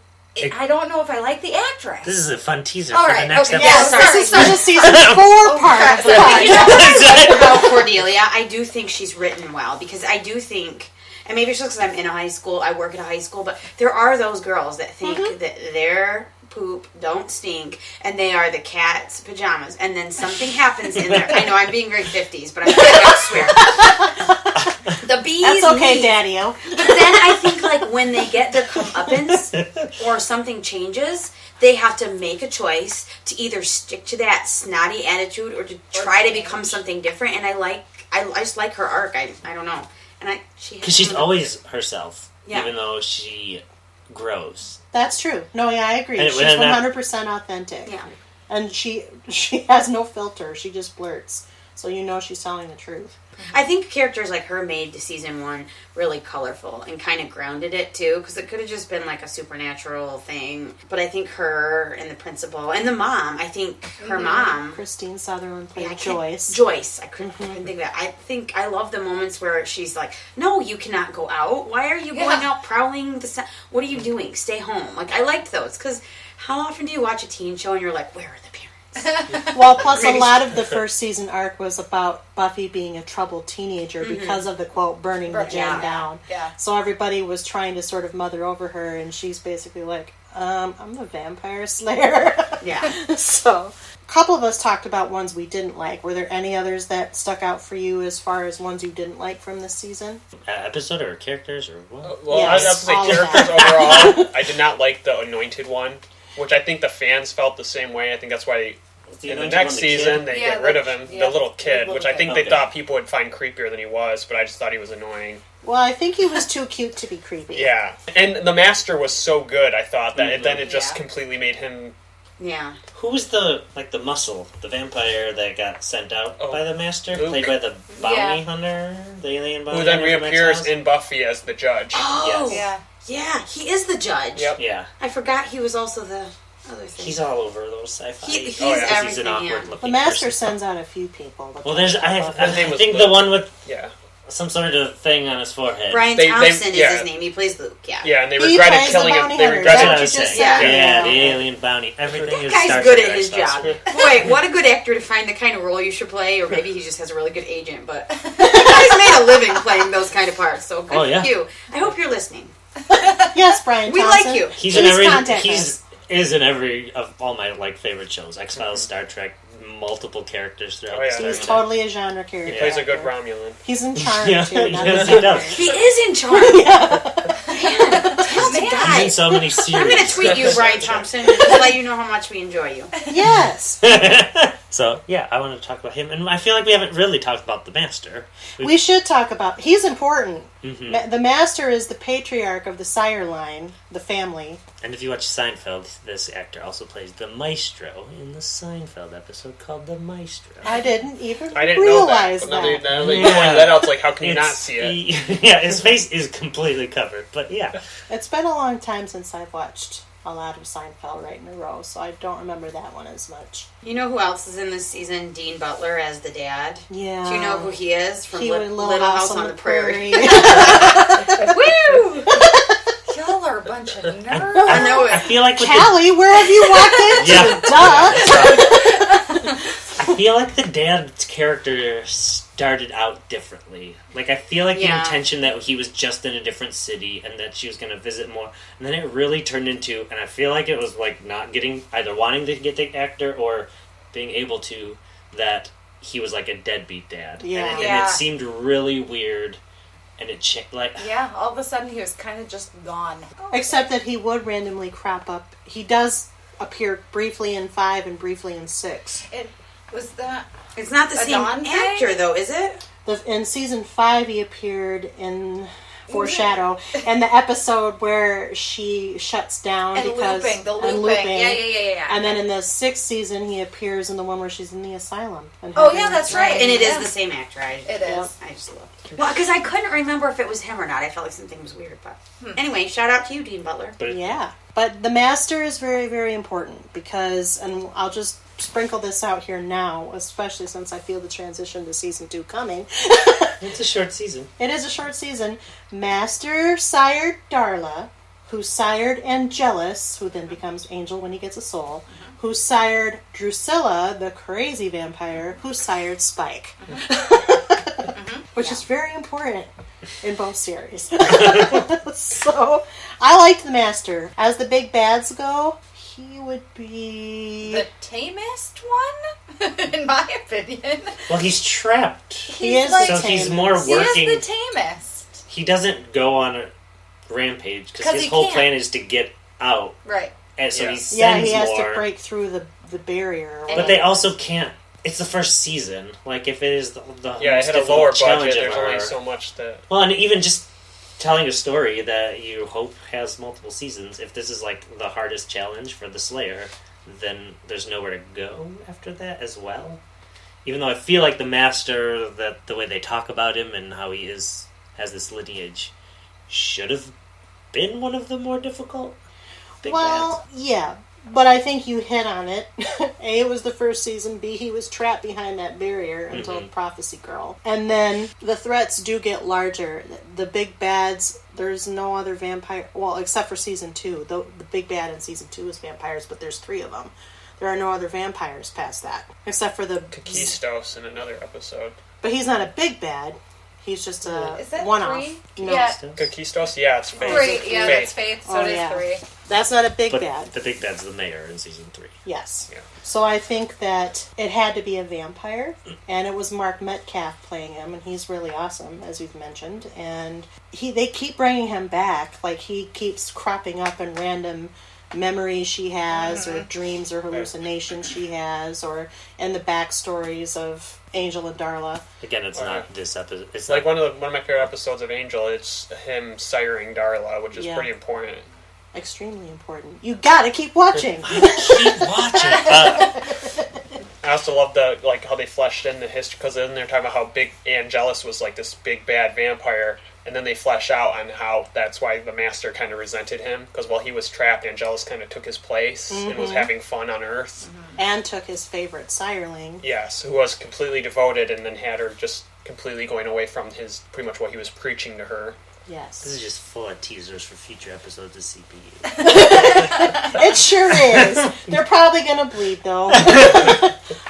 I don't know if I like the actress. This is a fun teaser All for right, the next okay, episode. yeah, This is for the season 4 part of the But you know podcast. what I like about Cordelia? I do think she's written well, because I do think, and maybe it's just because I'm in a high school, I work at a high school, but there are those girls that think that their poop don't stink and they are the cat's pajamas, and then something happens in there. I know I'm being very 50s, but I swear. The bees. That's okay, knees. Daddy-o. But then I think, like, when they get their comeuppance or something changes, they have to make a choice to either stick to that snotty attitude or to try to become something different. And I just like her arc. I don't know. And Because she's always herself, Yeah. even though she grows. That's true. No, yeah, I agree. And She's when that- 100% authentic. Yeah. And she has no filter. She just blurts. So you know she's telling the truth. I think characters like her made season 1 really colorful and kind of grounded it too, because it could have just been like a supernatural thing. But I think her and the principal and the mom, I think her mom, Christine Sutherland played I can't- Joyce. Joyce. I couldn't think of that. I think I love the moments where she's like, "No, you cannot go out. Why are you going out prowling the what are you doing? Stay home." Like, I liked those, because how often do you watch a teen show and you're like, "Where are the parents?" Well, plus a lot of the first season arc was about Buffy being a troubled teenager because of the quote burning the gym down. Yeah. So everybody was trying to sort of mother over her, and she's basically like, I'm the Vampire Slayer. Yeah. So a couple of us talked about ones we didn't like. Were there any others that stuck out for you as far as ones you didn't like from this season? Episode or characters or what? Well, Yes, I have to say all of characters overall. I did not like the Anointed one, which I think the fans felt the same way. I think that's why in the next season they get rid of him, the little kid, which I think they thought people would find creepier than he was, but I just thought he was annoying. Well, I think he was too cute to be creepy. Yeah, and the Master was so good, I thought that then it just completely made him. Yeah. Who was the muscle, the vampire that got sent out by the Master, Luke. played by the bounty hunter, the alien bounty Who then hunter from reappears X-Files? in Buffy as the judge. Oh. Yes. Yeah. Yeah, he is the judge. Yep. Yeah. I forgot he was also the other things? He's all over those sci-fi. He's Oh, yeah. 'cause he's an everything, yeah. awkward-looking The Master person. sends out a few people. Well, there's I His name was think Luke. the one with Yeah. some sort of thing on his forehead. Brian They- Thompson yeah. is his name. He plays Luke. Yeah. Yeah, and they He regretted plays killing the him. bounty They hunter. That's regretted what I you was just saying. said. Yeah, Yeah. the alien bounty. Everything That is guy's Star good Trek at his supposed job. to be. Boy, what a good actor to find the kind of role you should play, or maybe he just has a really good agent, but the guy's made a living playing those kind of parts, so good Oh, yeah. for you. I hope you're listening. Yes, Brian We Thompson. like you. He's Please in every. contact He's is in every of all my favorite shows. X-Files, Star Trek, multiple characters throughout. Oh, yeah. the He's storyline. totally a genre He character. plays a good Romulan. He's in charm Yeah, too. not yes, the he does. vampire. He is in charge. Talented He's guy. in so many series. I'm going to tweet you, Brian Thompson, and just let you know how much we enjoy you. Yes, So yeah, I want to talk about him, and I feel like we haven't really talked about the Master. we should talk about. He's important. Mhm. The Master is the patriarch of the sire line, the family. And if you watch Seinfeld, this actor also plays the Maestro in the Seinfeld episode called The Maestro. I didn't even I didn't know that. realize But that. now that you pointed that out, it's like, how can you not see it? Yeah, his face is completely covered, but yeah. It's been a long time since I've watched a lot of Seinfeld right in a row, so I don't remember that one as much. You know who else is in this season? Dean Butler as the dad. Yeah. Do you know who he is from He was Little House on the Prairie? Woo! Y'all are a bunch of nerds. I know I it. feel like with Callie, where have you walked into? Yeah. Duh. I feel like the dad's character started out differently. Like, I feel like the Yeah. intention that he was just in a different city and that she was going to visit more. And then it really turned into, and I feel like it was like not getting, either wanting to get the actor or being able to, that he was like a deadbeat dad. Yeah. And Yeah. it seemed really weird. And it changed, like, Yeah, all of a sudden he was kind of just gone. Except that he would randomly crop up. He does appear briefly in 5 and briefly in 6. It was that. It's not the A same Dawn thing? actor, though, is it? In season 5, he appeared in Foreshadow, and the episode where she shuts down And because looping, the and looping. Yeah. And then in the 6th season, he appears in the one where she's in the asylum. And Oh, having- yeah, that's right. And it is Yeah. the same actor. It is. I just looked. Well, because I couldn't remember if it was him or not. I felt like something was weird. But anyway, shout out to you, Dean Butler. but it, Yeah, but the Master is very, very important because, and I'll just sprinkle this out here now, especially since I feel the transition to season 2 coming. it's a short season. It is a short season. Master sired Darla, who sired Angelus, who then becomes Angel when he gets a soul, who sired Drusilla, the crazy vampire, who sired Spike. Which is very important in both series. So, I liked the Master. As the big bads go, he would be... The tamest one, in my opinion. Well, he's trapped. He is like- the So he's tamest. more He working. is the tamest. He doesn't go on a rampage because 'Cause his he whole can't. plan is to get out. Right. And so Yeah. he sends Yeah, he has more. to break through the barrier. Or But whatever. they also can't. It's the first season. Like, if it is the Yeah, most it had a difficult lower challenge budget. There's ever. only so much that. Well, and even just telling a story that you hope has multiple seasons, if this is like the hardest challenge for the Slayer, then there's nowhere to go after that as well. Even though I feel like the Master, that the way they talk about him and how he has this lineage, should have been one of the more difficult big Well, yeah, but I think you hit on it. A, it was the first season. B, he was trapped behind that barrier until Prophecy Girl. And then the threats do get larger. The big bads, there's no other vampire... Well, except for season 2. The big bad in season 2 is vampires, but there's 3 of them. There are no other vampires past that. Except for the... Kakistos in another episode. But he's not a big bad. He's just a Is that one-off. 3? No, Yeah. Kakistos? Yeah, it's Faith. 3. Yeah, Faith. that's Faith. So Oh, it is yeah. 3. that's not a big But bad. the big bad's the mayor in season 3. Yes. Yeah. So I think that it had to be a vampire, and it was Mark Metcalf playing him, and he's really awesome, as you've mentioned. And they keep bringing him back, like he keeps cropping up in random memories she has, or dreams or hallucinations she has, or in the backstories of Angel and Darla. Again, it's not this episode. It's It's like not, one of my favorite episodes of Angel. It's him siring Darla, which is Yeah. pretty important. Extremely important. You gotta keep watching. keep watching. I also love how they fleshed in the history, because then they're talking about how big Angelus was, like this big bad vampire, And then they flesh out on how that's why the Master kind of resented him, because while he was trapped, Angelus kind of took his place and was having fun on Earth. And took his favorite sireling. Yes, who was completely devoted, and then had her just completely going away from his pretty much what he was preaching to her. Yes. This is just full of teasers for future episodes of CPU. It sure is. They're probably going to bleed, though.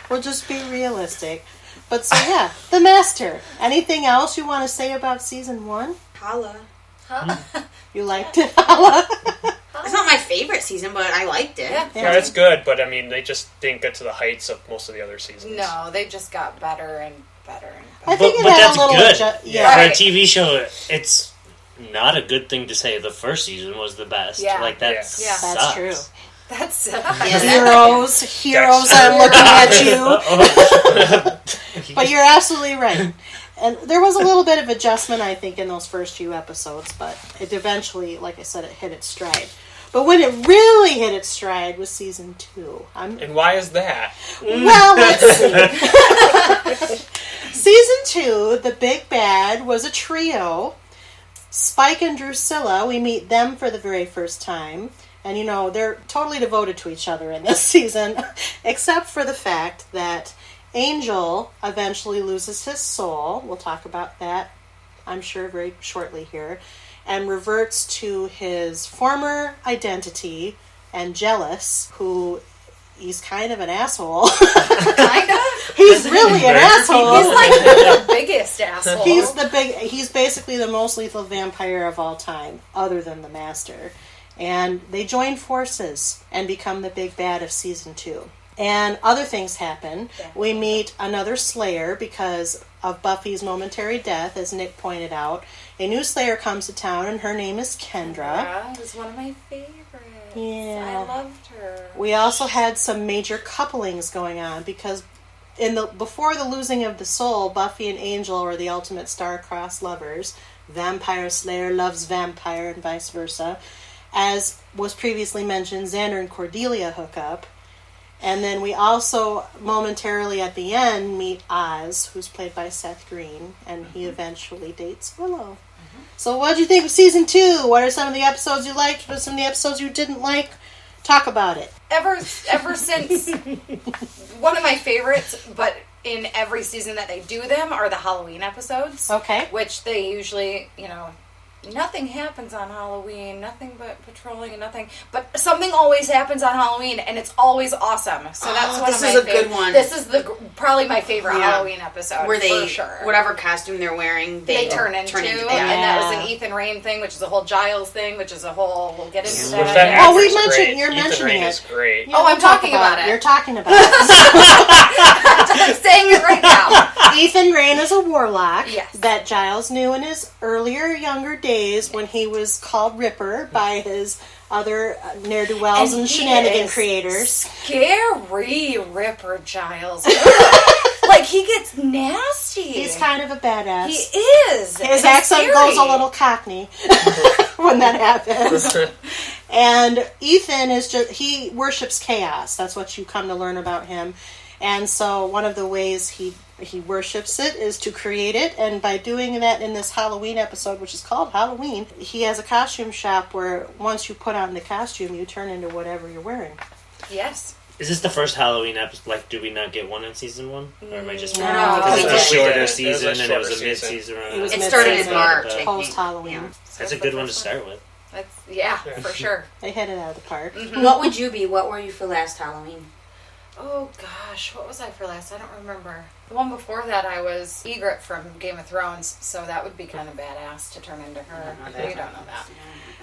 We'll just be realistic. But so, yeah, the Master. Anything else you want to say about season 1? Holla. You liked it, Hala? It's not my favorite season, but I liked it. Yeah, it's good, but I mean, they just didn't get to the heights of most of the other seasons. No, they just got better and better and I better. think it but had that's a little good. yeah. For a Right. TV show, it's not a good thing to say the first season was the best. Yeah. Like, that Yeah. sucks. That's true. That's Heroes, I'm looking at you. But you're absolutely right. And there was a little bit of adjustment, I think, in those first few episodes, but it eventually, like I said, it hit its stride. But when it really hit its stride was season 2. And why is that? Well, let's see. Season 2, the big bad was a trio. Spike and Drusilla, we meet them for the very first time. And, you know, they're totally devoted to each other in this season, except for the fact that Angel eventually loses his soul. We'll talk about that, I'm sure, very shortly here. And reverts to his former identity, Angelus, who he's kind of an asshole. kind of. He's really an asshole. He's like the biggest asshole. He's basically the most lethal vampire of all time, other than the Master. And they join forces and become the big bad of season 2. And other things happen. We meet another Slayer because of Buffy's momentary death, as Nick pointed out. A new Slayer comes to town, and her name is Kendra. Yeah, was one of my favorites. Yeah. I loved her. We also had some major couplings going on because before the losing of the soul, Buffy and Angel were the ultimate star-crossed lovers. Vampire Slayer loves vampire and vice versa. As was previously mentioned, Xander and Cordelia hook up. And then we also, momentarily at the end, meet Oz, who's played by Seth Green, and he eventually dates Willow. So what did you think of season 2? What are some of the episodes you liked? What are some of the episodes you didn't like? Talk about it. Ever since one of my favorites, but in every season that they do them, are the Halloween episodes. Okay. Which they usually, nothing happens on Halloween, nothing but patrolling and nothing. But something always happens on Halloween, and it's always awesome. So that's one of my This is a good one. This is probably my favorite Halloween episode, where they, for sure. Whatever costume they're wearing, They turn into, and that was an Ethan Rain thing, which is a whole Giles thing, which is a whole, we'll get into Which that. Oh, we actor's mentioned- great. you're Ethan mentioning Rain it. is great. Yeah, I'm we'll talk talking about it. You're talking about it. I'm saying it right now. Ethan Rain is a warlock Yes. that Giles knew in his younger days when he was called Ripper by his other ne'er-do-wells and he shenanigan is creators. Scary Ripper Giles. Like, he gets nasty. He's kind of a badass. He is. His He's accent scary. goes a little cockney when that happens. And Ethan he worships chaos. That's what you come to learn about him. And so one of the ways he worships it is to create it. And by doing that in this Halloween episode, which is called Halloween, he has a costume shop where once you put on the costume, you turn into whatever you're wearing. Yes. Is this the first Halloween episode? Like, do we not get one in season 1? Or am I just No. because it was a Because shorter it season was a and it was a shorter mid-season. It It started in mid-season, March, I think. post-Halloween. Yeah. That's a good one to start with. Yeah, for sure. They hit it out of the park. What would you be? What were you for last Halloween? Oh gosh, what was I for last? I don't remember. The one before that, I was Ygritte from Game of Thrones, so that would be kind of badass to turn into her. I don't know that. You don't know that.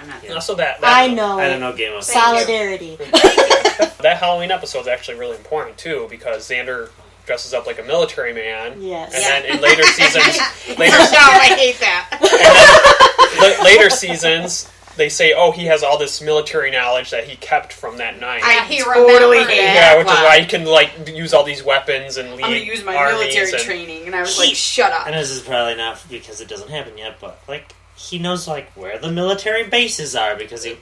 I'm not And also that I know. I don't know Game of Thrones. Solidarity. that Halloween episode is actually really important too, because Xander dresses up like a military man. Yes. And then in later seasons, I hate that. later seasons, they say, "Oh, he has all this military knowledge that he kept from that night." He totally remembered hate it. yeah, that. which is why he can use all these weapons and lead I'm gonna use my armies military and- training, and I was like, "Shut up." And this is probably not because it doesn't happen yet, but he knows where the military bases are because he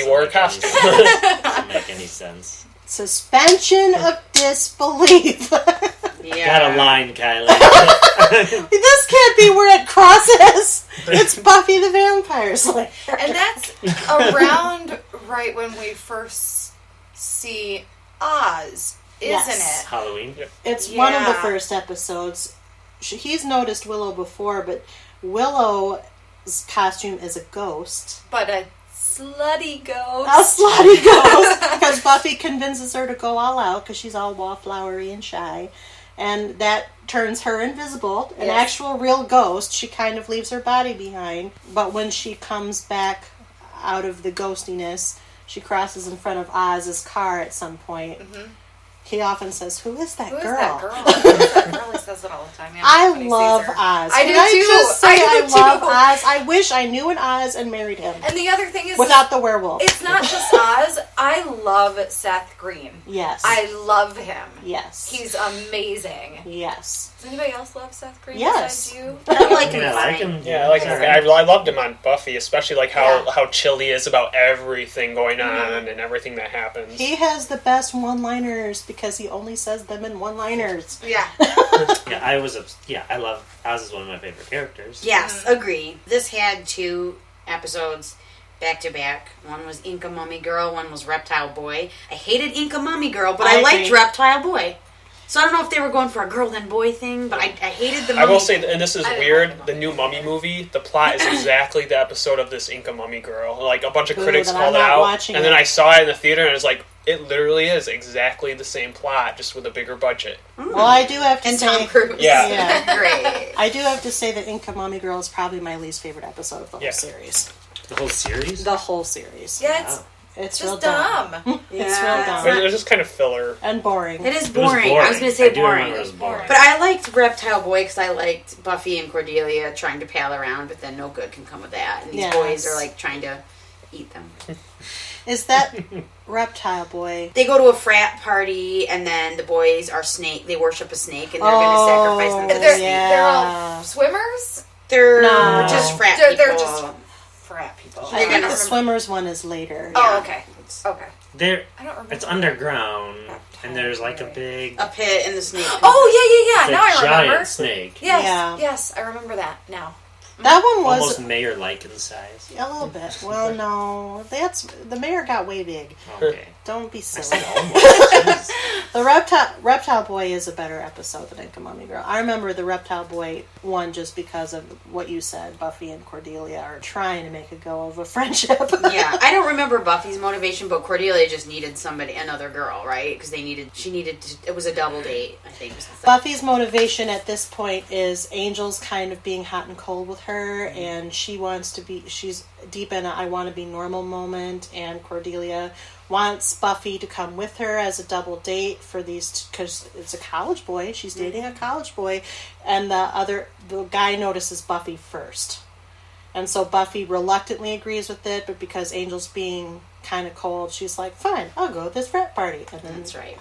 wore a costume. Doesn't make any sense. Suspension of disbelief. Yeah. Got a line, Kylie. This can't be where it crosses. It's Buffy the Vampire Slayer. And that's around right when we first see Oz, isn't Yes. it? Halloween. Yep. It's one of the Yeah. first episodes. He's noticed Willow before, but Willow's costume is a ghost. But a slutty ghost. A slutty ghost. Because Buffy convinces her to go all out because she's all wallflowery and shy. And that turns her invisible. An Yes. actual real ghost. She kind of leaves her body behind. But when she comes back out of the ghostiness, she crosses in front of Oz's car at some point. Mm-hmm. He often says, "Who is that Who is girl?" that girl? Who is that girl? He says it all the time. Yeah, I when he love sees her. Oz. I do Can too. Just say I do I too. love Oz. I wish I knew an Oz and married him. And the other thing is, Without the werewolf. it's not just Oz. I love Seth Green. Yes. I love him. Yes. He's amazing. Yes. Does anybody else love Seth Green Yes. besides you? I like him. Yeah, I like him. Yeah, I like him. I loved him on Buffy, especially like Yeah. how chill he is about everything going on and everything that happens. He has the best one-liners because he only says them in one-liners. Yeah. Yeah, I love Oz is one of my favorite characters. Yes, agree. This had 2 episodes back to back. One was Inca Mummy Girl, one was Reptile Boy. I hated Inca Mummy Girl, but I liked agree. Reptile Boy. So I don't know if they were going for a girl then boy thing, but I hated the I mummy. will say, and this is I didn't weird, like the new Mummy movie, the plot is exactly the episode of this Inca Mummy Girl. Like, a bunch of Ooh, critics then called I'm it not out, watching and then it. I saw it in the theater, and it was like, it literally is exactly the same plot, just with a bigger budget. Well, I do have to and say... Tom Cruise. Yeah. Great. I do have to say that Inca Mommy Girl is probably my least favorite episode of the whole Yeah. series. The whole series? The whole series. Yeah, it's It's real just dumb. dumb. It's real dumb. But it was just kind of filler. And boring. It is It was boring. I was going to say I do boring. remember it was boring. But I liked Reptile Boy because I liked Buffy and Cordelia trying to pal around, but then no good can come of that. And these Yes. boys are like trying to eat them. Is that Reptile Boy? They go to a frat party, and then the boys are snake. They worship a snake, and they're going to sacrifice them. To the snake. They're all swimmers? They're No. just frat They're people. just frat people. I think gonna the swimmers one is later. Oh, okay. Okay. There, I don't remember. it's underground, and there's like a big, A pit in the snake. Oh, yeah. the Now I giant remember. snake, Yes. Yeah. Yes, I remember that now. That one was almost mayor-like in size. a little bit. Well, no, the mayor got way big. Okay, Don't be I silly. said almost. The Reptile Boy is a better episode than Inca Mommy Girl. I remember the Reptile Boy one just because of what you said. Buffy and Cordelia are trying to make a go of a friendship. Yeah, I don't remember Buffy's motivation, but Cordelia just needed another girl, right? Because it was a double date, I think. Buffy's motivation at this point is Angel's kind of being hot and cold with her, and she's deep in a I want to be normal moment, and Cordelia wants Buffy to come with her as a double date for these, because it's a college boy, she's dating a college boy, and the guy notices Buffy first. And so Buffy reluctantly agrees with it, but because Angel's being kind of cold, she's like, fine, I'll go to this frat party. And then That's right.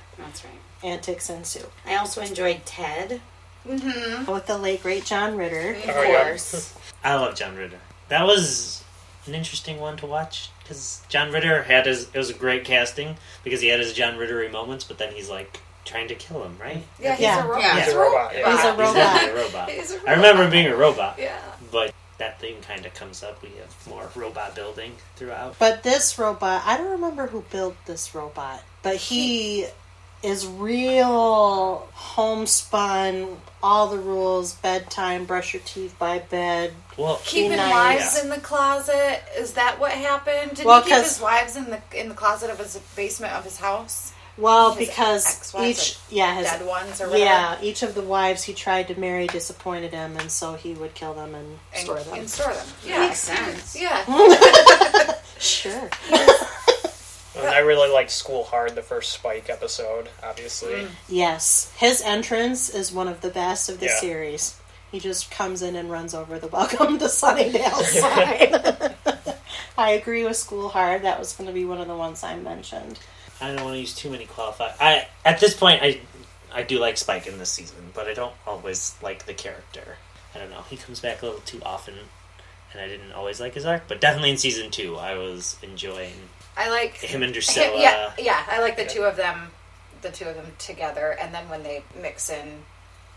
antics ensue. I also enjoyed Ted, With the late, great John Ritter. of Oh, yeah. course. I love John Ritter. That was an interesting one to watch because John Ritter it was a great casting because he had his John Rittery moments, but then he's like trying to kill him, right? Yeah, he's Yeah. a robot. Yeah. He's a robot, yeah. He's a He's robot. definitely a robot. He's a I remember him being a robot, Yeah. but that theme kind of comes up. We have more robot building throughout. But this robot, I don't remember who built this robot, but he is real homespun, all the rules, bedtime, brush your teeth by bed. Well, Keeping nice. wives Yeah. in the closet. Is that what happened? Did Well, he keep 'cause- his wives in the closet of his basement of his house? Well, His because ex-wives, his Dead ones or whatever? yeah, each of the wives he tried to marry disappointed him, and so he would kill them and store them. And store them. Yeah. Makes sense. Yeah. Sure. And I really liked School Hard, the first Spike episode, obviously. Yes, his entrance is one of the best of the Yeah. series. He just comes in and runs over the Welcome to Sunnydale sign. I agree with School Hard. That was going to be one of the ones I mentioned. I don't want to use too many qualifiers. At this point, I do like Spike in this season, but I don't always like the character. I don't know. He comes back a little too often, and I didn't always like his arc. But definitely in season 2, I was enjoying I like him and Drusilla. Yeah, I like the two of them together, and then when they mix in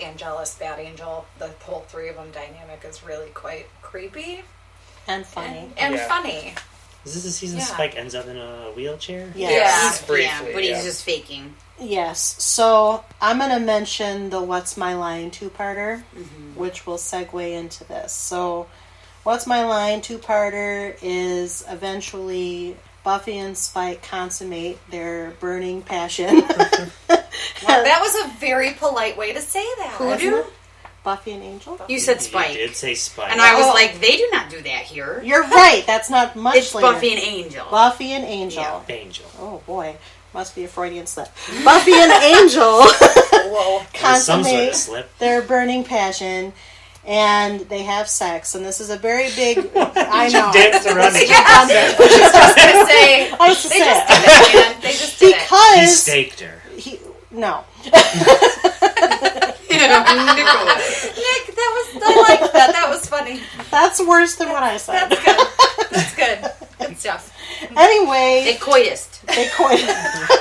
Angelus, Bad Angel, the whole three of them dynamic is really quite creepy. And funny. And Yeah. funny. Is this the season Yeah. Spike ends up in a wheelchair? Yes. Briefly, but he's yeah. just faking. Yes. So I'm going to mention the What's My Line two-parter, which will segue into this. So What's My Line two-parter is eventually Buffy and Spike consummate their burning passion. Well, that was a very polite way to say that. Who Isn't do? it? Buffy and Angel? You said You Spike. did say Spike. And I was like, they do not do that here. You're right. That's not much It's later. Buffy and Angel. Buffy and Angel. Yeah. Angel. Oh boy, must be a Freudian slip. Buffy and Angel Whoa. There's some sort consummate of slip. their burning passion, and they have sex. And this is a very big. I know. Dance around each Yeah. other's I was just gonna say, I used to they say just it. did it, man. They just did it. He Because staked her. no. Nick, I like that. That was funny. That's worse than what I said. That's good. That's good. Good stuff. Anyway, They coitused. they quit.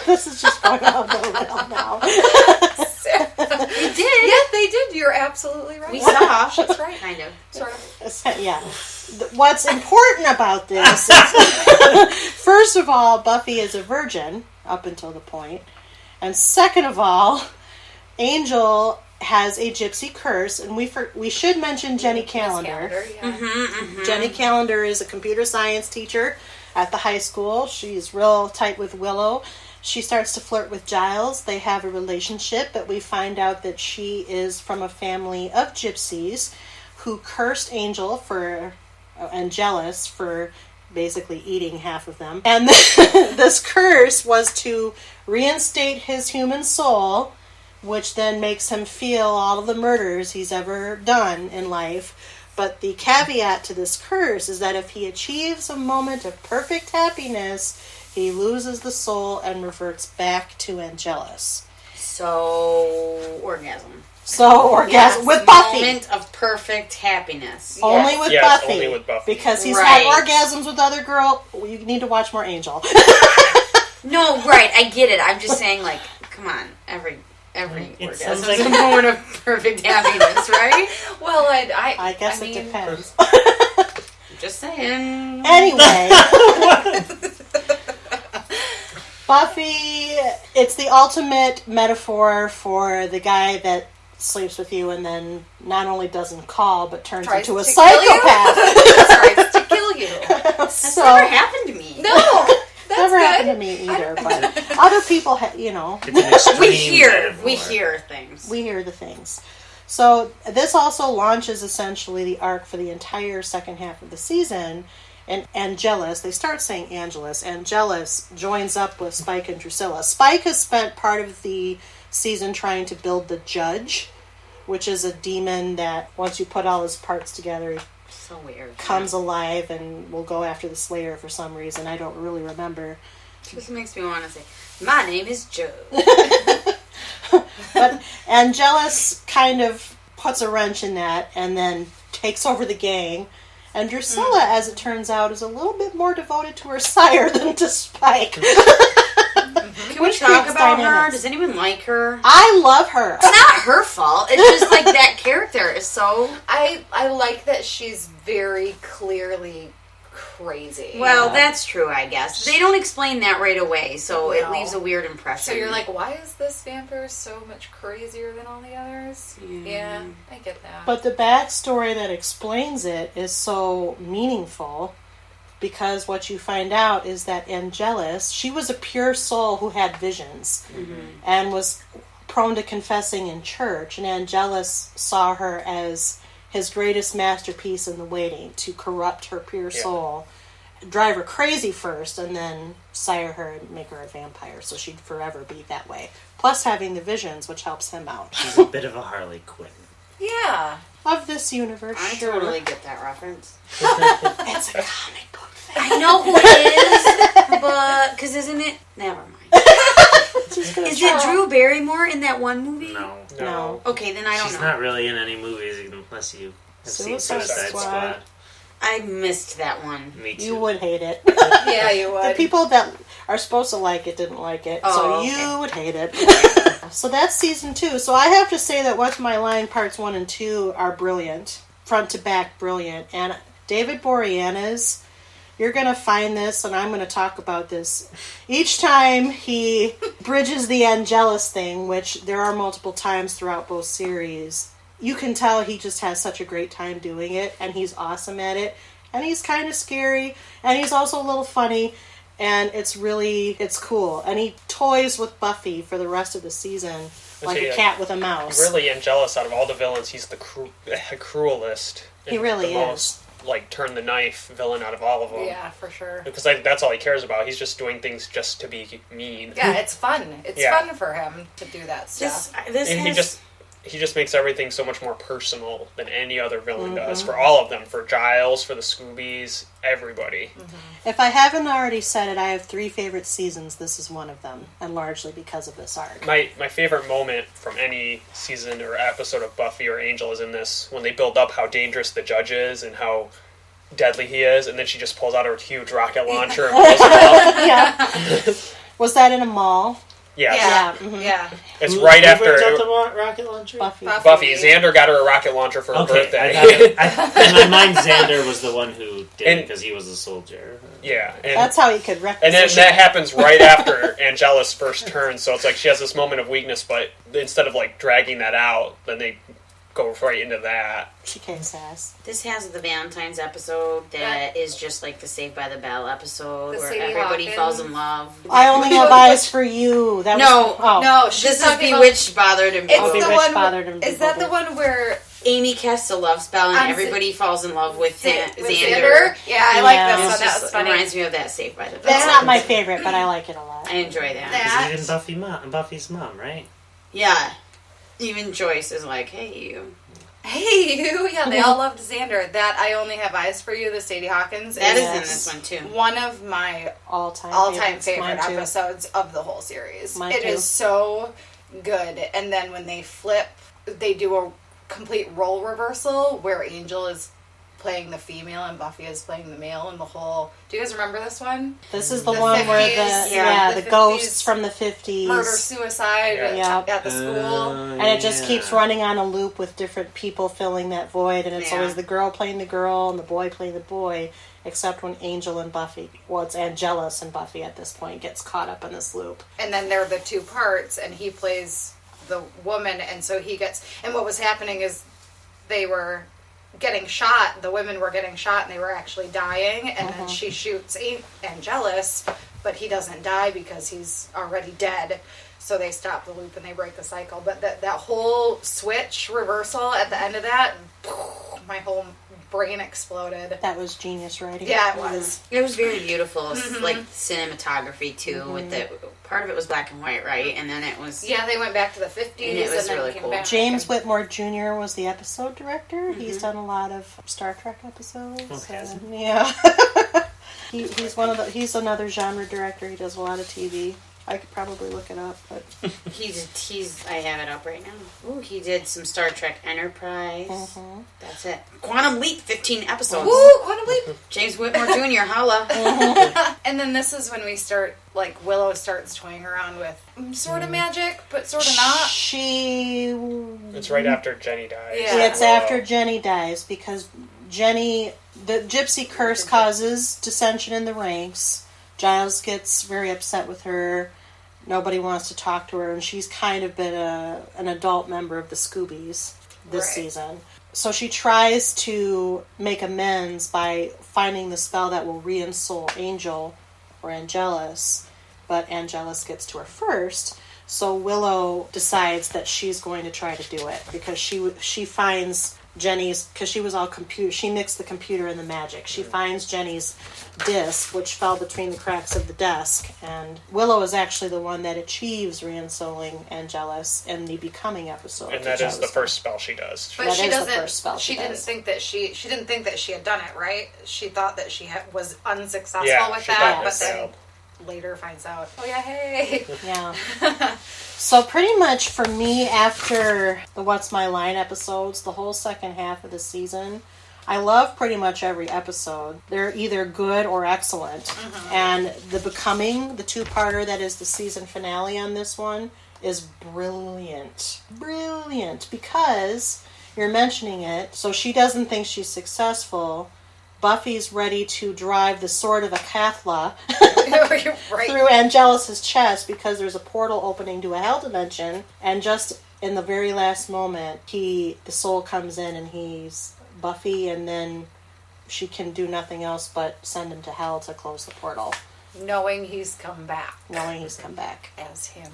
This is just going off the rail now. They did. Yeah, they did. You're absolutely right. We saw. That's right. Kind of. Sort of. Yeah. What's important about this is, first of all, Buffy is a virgin up until the point. And second of all, Angel has a gypsy curse. And we should mention Jenny Calendar. Yeah. Jenny Calendar is a computer science teacher at the high school. She's real tight with Willow. She starts to flirt with Giles. They have a relationship, but we find out that she is from a family of gypsies who cursed Angel and Jealous for basically eating half of them. And this curse was to reinstate his human soul, which then makes him feel all of the murders he's ever done in life. But the caveat to this curse is that if he achieves a moment of perfect happiness, he loses the soul and reverts back to Angelus. So, orgasm. So, orgasm with Buffy. Moment of perfect happiness. Only with Yes, Buffy. only with Buffy. Because he's Right. had orgasms with other girl. You need to watch more Angel. No, right. I get it. I'm just saying, like, come on. Every It orgasm sounds is like- a moment of perfect happiness, right? Well, I guess it mean, depends. Just saying. Anyway. Buffy, it's the ultimate metaphor for the guy that sleeps with you and then not only doesn't call, but turns Tries into a to kill you? psychopath. Tries to kill you. That's never happened to me. No, that's Never good. happened to me either, but other people, It's an extreme We hear metaphor. things. we hear the things. So this also launches essentially the arc for the entire second half of the season. And Angelus, they start saying Angelus. Angelus joins up with Spike and Drusilla. Spike has spent part of the season trying to build the Judge, which is a demon that once you put all his parts together, he So weird. comes alive and will go after the Slayer for some reason. I don't really remember. Just makes me want to say, my name is Joe. But Angelus kind of puts a wrench in that and then takes over the gang. And Drusilla, as it turns out, is a little bit more devoted to her sire than to Spike. Can we Which talk creates about her? dynamics. Does anyone like her? I love her. It's not her fault. It's just like that character is so... I like that she's very clearly crazy. Well, that's true, I guess. They don't explain that right away, so it No. leaves a weird impression. So you're like, why is this vampire so much crazier than all the others? Yeah, I get that. But the backstory that explains it is so meaningful because what you find out is that Angelus, she was a pure soul who had visions and was prone to confessing in church. And Angelus saw her as his greatest masterpiece in the waiting to corrupt her pure soul, drive her crazy first, and then sire her and make her a vampire so she'd forever be that way. Plus having the visions, which helps him out. She's a bit of a Harley Quinn. yeah. Of this universe, I sure. totally get that reference. It's a comic book thing. I know who it is, but... Because isn't it... Never mind. Is it Drew Barrymore in that one movie? No. No. Okay, then I don't She's know. not really in any movies unless you have seen Suicide Suicide Squad. Squad. I missed that one. Me too. You would hate it. Yeah, you would. The people that are supposed to like it didn't like it, Oh, so okay. you would hate it. So that's season 2. So I have to say that What's My Line parts 1 and 2 are brilliant. Front to back brilliant. And David Boreanaz, you're going to find this, and I'm going to talk about this. Each time he bridges the Angelus thing, which there are multiple times throughout both series, you can tell he just has such a great time doing it, and he's awesome at it. And he's kind of scary, and he's also a little funny, and it's cool. And he toys with Buffy for the rest of the season, like a cat with a mouse. Really, Angelus, out of all the villains, he's the cruelest. He really the is. Most, like, turn the knife villain out of all of them. Yeah, for sure. Because that's all he cares about. He's just doing things just to be mean. Yeah, it's fun. It's fun for him to do that stuff. He just makes everything so much more personal than any other villain does. For all of them. For Giles, for the Scoobies, everybody. Mm-hmm. If I haven't already said it, I have 3 favorite seasons. This is one of them, and largely because of this arc. My favorite moment from any season or episode of Buffy or Angel is in this, when they build up how dangerous the judge is and how deadly he is, and then she just pulls out her huge rocket launcher and blows him up. Yeah. Was that in a mall? Yeah. Yeah. Mm-hmm. Yeah. It's right Who after brings out the rocket launcher? Buffy. Xander got her a rocket launcher for her birthday. In my mind, Xander was the one who did it because he was a soldier. Yeah. That's how he could requisition. And then that happens right after Angelus' first turn, so it's like she has this moment of weakness, but instead of like dragging that out, then they go right into that. She kicks ass. This has the Valentine's episode that is just like the Saved by the Bell episode The where Sadie everybody Hawkins. falls in love. I only have eyes for you. That No, was, No, This is Bewitched, Bothered, and It's Bewildered. the Bewitched, one. Bothered, and Is that the Bewildered. one where Amy casts a love spell and On everybody falls in love with with Xander. Yeah, I Yeah. like this It's one. That just was funny. reminds me of that Saved by the Bell. That's not my favorite, but I like it a lot. I enjoy that. That- Because even Buffy's mom, right? Yeah. Even Joyce is like, hey, you. Hey, you. Yeah, they all loved Xander. That I Only Have Eyes for You, the Sadie Hawkins. That is in Yes. this one, too. one of my All-time favorite Mine too. episodes of the whole series. Mine It too. is so good. And then when they flip, they do a complete role reversal where Angel is playing the female and Buffy is playing the male, and the whole... Do you guys remember this one? This is the The one where 50s, the 50s ghosts from the 50s. Murder, suicide Yeah. at the school. And it just keeps running on a loop with different people filling that void, and it's Yeah. always the girl playing the girl and the boy playing the boy, except when Angel and Buffy, well, it's Angelus and Buffy at this point, gets caught up in this loop. And then they're the two parts, and he plays the woman, and so he gets... And what was happening is they were getting shot, the women were getting shot, and they were actually dying, and then she shoots Angelus, but he doesn't die because he's already dead. So they stop the loop and they break the cycle. But that whole switch reversal at the end of that, my whole brain exploded. That was genius writing. Yeah, it was. It was very beautiful, like cinematography too. With the part of it was black and white, right? And then it was Yeah, they went back to the 50s, And it was then really came cool. back. James and- Whitmore Jr. was the episode director. He's done a lot of Star Trek episodes. Okay. Yeah. He's another genre director. He does a lot of TV. I could probably look it up, but he's I have it up right now. Ooh, he did some Star Trek Enterprise. Mm-hmm. That's it. Quantum Leap, 15 episodes. Woo! Quantum Leap! James Whitmore Jr. Holla. And then this is when we start, like, Willow starts toying around with sort of magic, but sort of not. It's right after Jenny dies. Yeah. It's after Jenny dies, because the gypsy curse causes dissension in the ranks. Giles gets very upset with her. Nobody wants to talk to her, and she's kind of been an adult member of the Scoobies this season. So she tries to make amends by finding the spell that will re-ensoul Angel or Angelus, but Angelus gets to her first. So Willow decides that she's going to try to do it, because she finds Jenny's, because she was all computer, she mixed the computer and the magic. She finds Jenny's disc, which fell between the cracks of the desk, and Willow is actually the one that achieves re-ensouling Angelus in the Becoming episode. And that is the first spell she does. But That she is the doesn't. first spell she didn't does. think that she didn't think that she had done it right. She thought that she was unsuccessful Yeah, with she that, thought but it then failed. later finds out. Oh yeah, hey. Yeah. So pretty much for me, after the What's My Line episodes, the whole second half of the season, I love pretty much every episode. They're either good or excellent. And the Becoming, the two-parter that is the season finale on this one, is brilliant. Brilliant. Because you're mentioning it, so she doesn't think she's successful. Buffy's ready to drive the sword of Acathla Right. through Angelus's chest because there's a portal opening to a hell dimension, and just in the very last moment, the soul comes in and he's Buffy, and then she can do nothing else but send him to hell to close the portal, Knowing he's come back knowing he's come back. as him.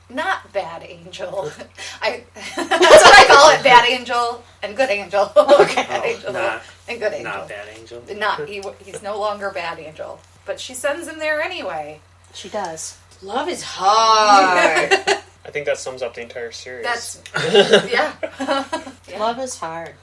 Not Bad Angel. That's what I call it. Bad Angel and Good Angel. Okay. Bad Angel and Good Angel. Not Bad Angel. He's no longer Bad Angel. But she sends him there anyway. She does. Love is hard. I think that sums up the entire series. That's yeah. Love is hard.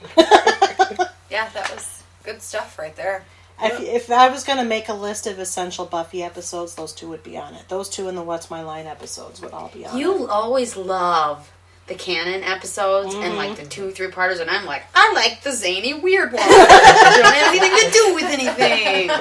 Yeah, that was good stuff right there. If I was going to make a list of essential Buffy episodes, those two would be on it. Those two and the What's My Line episodes would all be on it. You always love the canon episodes and like the 2-3 parters, and I'm like, I like the zany weird ones. They don't have anything to do with anything.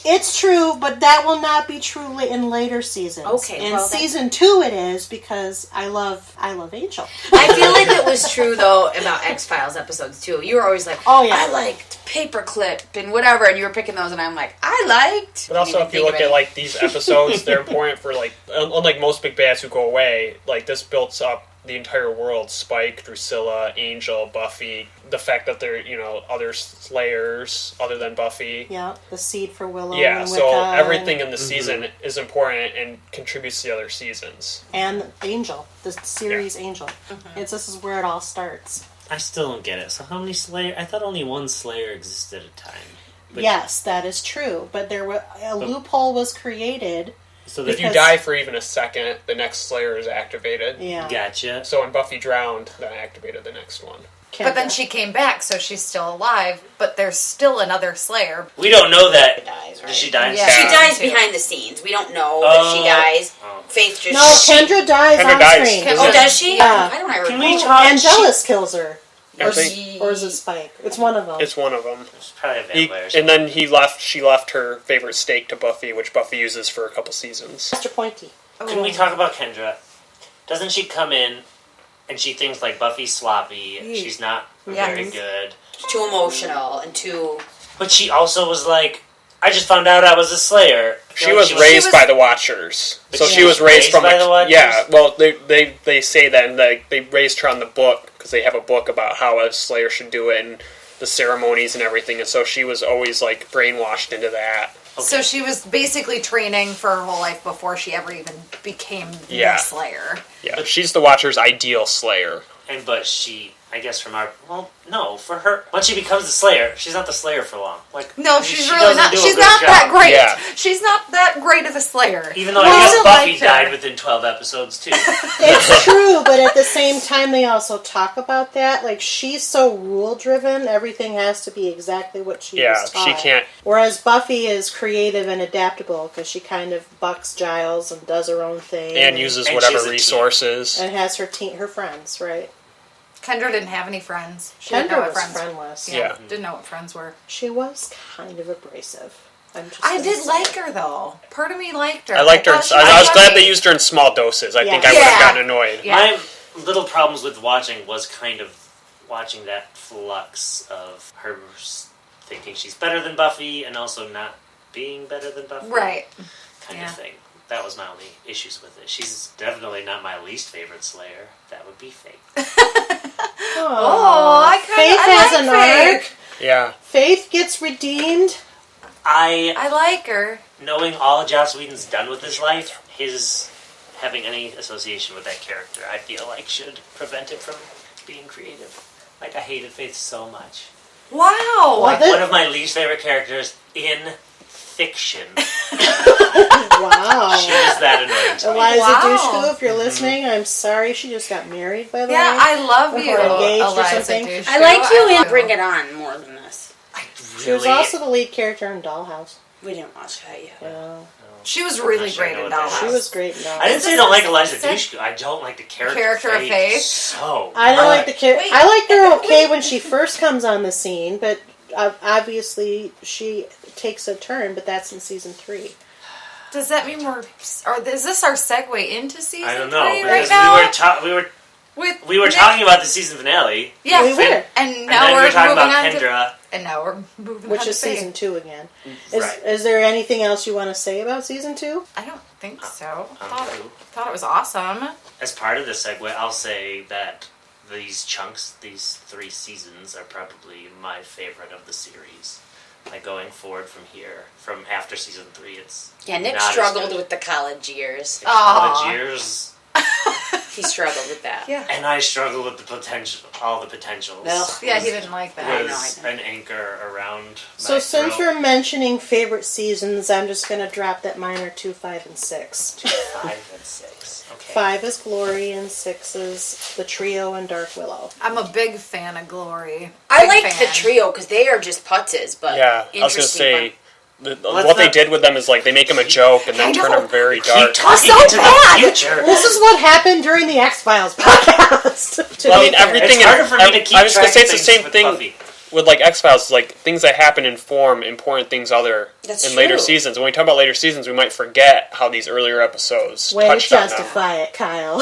It's true, but that will not be true in later seasons. Okay, in well, season 2 it is, because I love Angel. I feel like it was true though about X-Files episodes too. You were always like, Oh, yeah. I liked Paperclip and whatever, and you were picking those, and I'm like, I liked. But also, if you look at like these episodes, they're important for like, unlike most big bads who go away, like this builds up the entire world. Spike, Drusilla, Angel, Buffy. The fact that they're other Slayers other than Buffy. Yeah, the seed for Willow. Yeah, and so Wicca everything in the season is important and contributes to the other seasons. and Angel, the series Angel. This is where it all starts. I still don't get it. So how many Slayer? I thought only one Slayer existed at a time. But, Yes, that is true, but a loophole was created. So If that you die for even a second, the next Slayer is activated. Yeah, Gotcha. So when Buffy drowned, that activated the next one. But then she came back, so she's still alive. But there's still another Slayer. We don't know that. Dies, right? Does she die? Yeah. She dies too. behind the scenes. We don't know that she dies. Oh. Faith just... No, Kendra dies Kendra on dies. screen. Is Oh, it? does she? Yeah. I don't ever Can we recall. talk? Angelus kills her. I think Or is it Spike? It's one of them. it's one of them. It's probably a vampire. And then she left her favorite steak to Buffy, which Buffy uses for a couple seasons. Mr. Pointy. Can we talk about Kendra? Doesn't she come in and she thinks like Buffy's sloppy, she's not very good. Too emotional and too... But she also was like, I just found out I was a Slayer. She was raised by the Watchers, But so she she was was raised raised from by the Watchers? Yeah, well, they say that, and they raised her on the book because they have a book about how a Slayer should do it and the ceremonies and everything, and so she was always like brainwashed into that. Okay. So she was basically training for her whole life before she ever even became Yeah. the Slayer. Yeah, she's the Watcher's ideal Slayer. But she, I guess for her, once she becomes the Slayer, she's not the Slayer for long. Like, No, she she's really doesn't not. do a She's good not that job. great. Yeah. She's not that great of a Slayer. Even though Well, I guess still Buffy liked her. died within 12 episodes too. It's true, but at the same time, they also talk about that. Like, she's so rule-driven, everything has to be exactly what she was taught. she can't. Whereas Buffy is creative and adaptable, because she kind of bucks Giles and does her own thing. And uses And whatever she's a team. resources. And has her friends, right? Kendra didn't have any friends. She didn't know Kendra what was friends. friendless. Yeah. Didn't know what friends were. She was kind of abrasive. I did like her though. Part of me liked her. I liked her. thought she I was glad funny. they used her in small doses. I think Yeah. I would have Yeah. gotten annoyed. Yeah. My little problems with watching was kind of watching that flux of her thinking she's better than Buffy and also not being better than Buffy. Right. Kind Yeah. of thing. That was my only issues with it. She's definitely not my least favorite Slayer. That would be Faith. Oh, I Faith kind has of an like arc. Faith. Yeah. Faith gets redeemed. I like her. Knowing all Joss Whedon's done with his life, his having any association with that character, I feel like should prevent it from being creative. Like, I hated Faith so much. Wow. Like, this- one of my least favorite characters in fiction. Wow. She was that annoying to me. Eliza Wow. Dushku, if you're listening, I'm sorry she just got married, by the Yeah, way. I love you, Or engaged or Eliza something. Dushku. I like you I in love Bring It On more than this. She was also the lead character in Dollhouse. We didn't watch that yet. Yeah. She was really I'm not sure I great know in what that Dollhouse. She was great in I Dollhouse. didn't say I don't like Eliza Set- Dushku. I don't like the Character of Faith? So I don't like the character. I liked her okay wait. when she first comes on the scene, but obviously she takes a turn, but that's in season 3. Does that mean is this our segue into season I don't know, 3 right because now? we were talking about the season finale. Yeah, We were. And now then we're we were talking moving about on Kendra. and now we're moving Which on is to Faye. season 2 again. Right. Is there anything else you want to say about season 2? I don't think so. True. Thought it was awesome. As part of the segue, I'll say that these 3 seasons, are probably my favorite of the series. Like going forward from here, from after season 3, it's Nick not as struggled good. with the college years. The college years, He struggled with that. Yeah. and I struggle with all the potentials. Ugh. Yeah, he didn't like that. Was an anchor around So my since throat. we're mentioning favorite seasons, I'm just going to drop that mine are 2, 5, and 6. 5 and 6. Okay. 5 is Glory and 6 is the trio and Dark Willow. I'm a big fan of Glory. I Big like the fan. trio because they are just putzes, but Yeah, I was gonna interesting say fun. what they did with them is like they make them a joke and then I turn know. them very Keep dark. talking so into bad. the future. This is what happened during the X-Files podcast. to Well, I be mean, fair. everything. It's harder for me to keep I was gonna track say of it's the things same with thing Buffy. with like X-Files, like things that happen inform important things That's in later true. seasons. When we talk about later seasons, we might forget how these earlier episodes Way to touched on them. justify it, Kyle.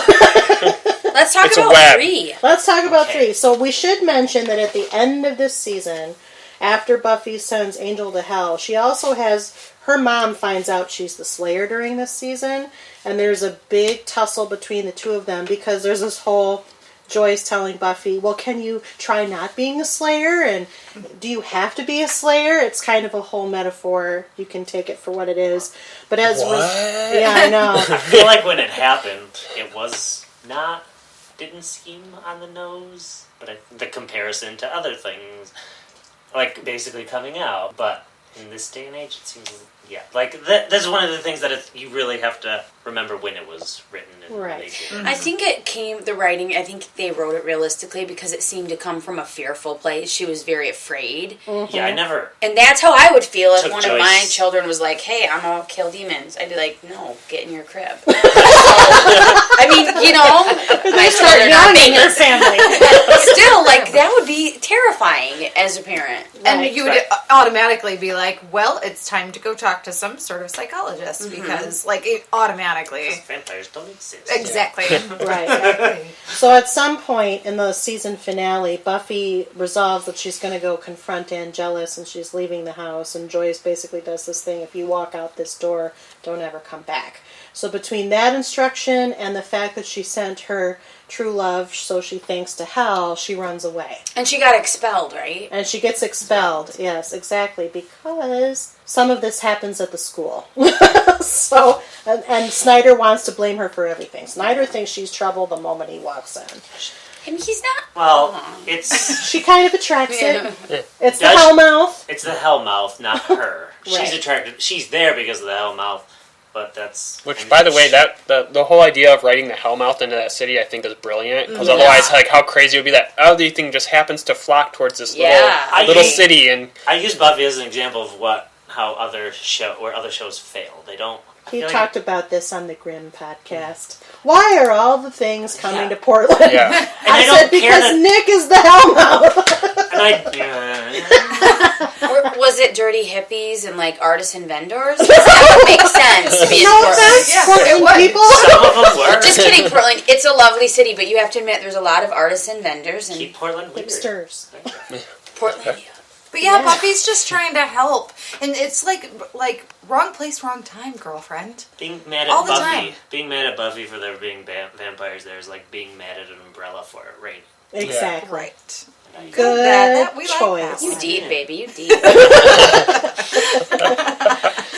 Let's talk It's a about web. 3. Let's talk about Okay. 3. So we should mention that at the end of this season, after Buffy sends Angel to hell, she also has... Her mom finds out she's the Slayer during this season, and there's a big tussle between the two of them because there's this whole... Joy's telling Buffy, well, can you try not being a Slayer? And do you have to be a Slayer? It's kind of a whole metaphor. You can take it for what it is. But as... Yeah, I know. I feel like when it happened, it was didn't seem on the nose, but the comparison to other things, like basically coming out. But in this day and age, it seems, like that's one of the things that you really have to remember when it was written. And Right. they did it. I think the writing, I think they wrote it realistically because it seemed to come from a fearful place. She was very afraid. Yeah, I never. And that's how I would feel if Took one of my Joyce. children was like, hey, I'm going to kill demons. I'd be like, no, get in your crib. I mean, my Start children are young in your babies. family. Still, like, that would be terrifying as a parent. And Right. you would automatically be like, well, it's time to go talk to some sort of psychologist because, like, it automatically. Vampires don't exist. Exactly. Right. Exactly. So at some point in the season finale, Buffy resolves that she's going to go confront Angelus, and she's leaving the house, and Joyce basically does this thing, if you walk out this door, don't ever come back. So between that instruction and the fact that she sent her true love, so she thanks to hell, she runs away. And she got expelled, right? And she gets expelled, yes, exactly, because some of this happens at the school. So, and Snyder wants to blame her for everything. Snyder thinks she's trouble the moment he walks in. And he's not. Well, it's She kind of attracts Yeah. it. It's the Does- Hellmouth. it's the Hellmouth, not her. Right. She's attracted. She's there because of the Hellmouth, but that's. Which, by the way, that the whole idea of writing the Hellmouth into that city, I think, is brilliant. Because otherwise, like, how crazy it would be that everything just happens to flock towards this Yeah. little city, and I use Buffy as an example of how other shows fail. They don't. I He feel talked about this on the Grimm podcast. Why are all the things coming to Portland? yeah. And I I don't said care because that- Nick is the Hellmouth. And Was it dirty hippies and, like, artisan vendors? That would make sense to be in No Portland. offense, Yeah, Portland it was. people. some of them were. Just kidding, Portland. It's a lovely city, but you have to admit there's a lot of artisan vendors and Keep Portland weird. Hipsters. Portland. But yeah, Yeah. Buffy's just trying to help, and it's like wrong place, wrong time, girlfriend. Being mad All at the Buffy, time. being mad at Buffy for there being vampires there is like being mad at an umbrella for it raining. Exactly. Right. Good We like choice. that You one. deep, baby. You deep.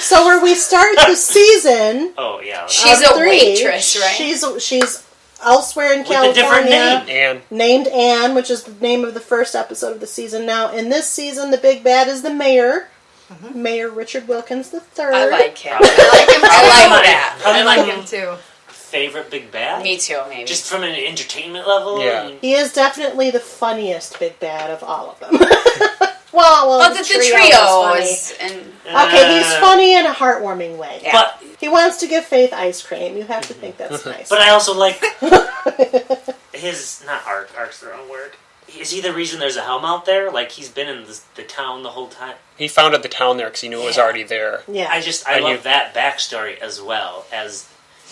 So where we start the season, Oh yeah, She's of a 3, waitress, right? She's elsewhere in with a different California. name. And Named Anne, which is the name of the first episode of the season. Now, in this season, the big bad is the mayor. Mayor Richard Wilkins III. I like him. Probably I like him too. I like that. Probably I like my him too. favorite big bad. Me too, maybe. Just from an entertainment level. Yeah. I mean, He is definitely the funniest big bad of all of them. well, but the trio is is... And, funny. Okay, he's funny in a heartwarming way. Yeah. But He wants to give Faith ice cream. You have to think that's nice. but I also like his not arc. Arc's the wrong word. Is he the reason there's a helm out there? Like, he's been in the town the whole time? He founded the town there because he knew it was already there. Yeah. I love that backstory as well as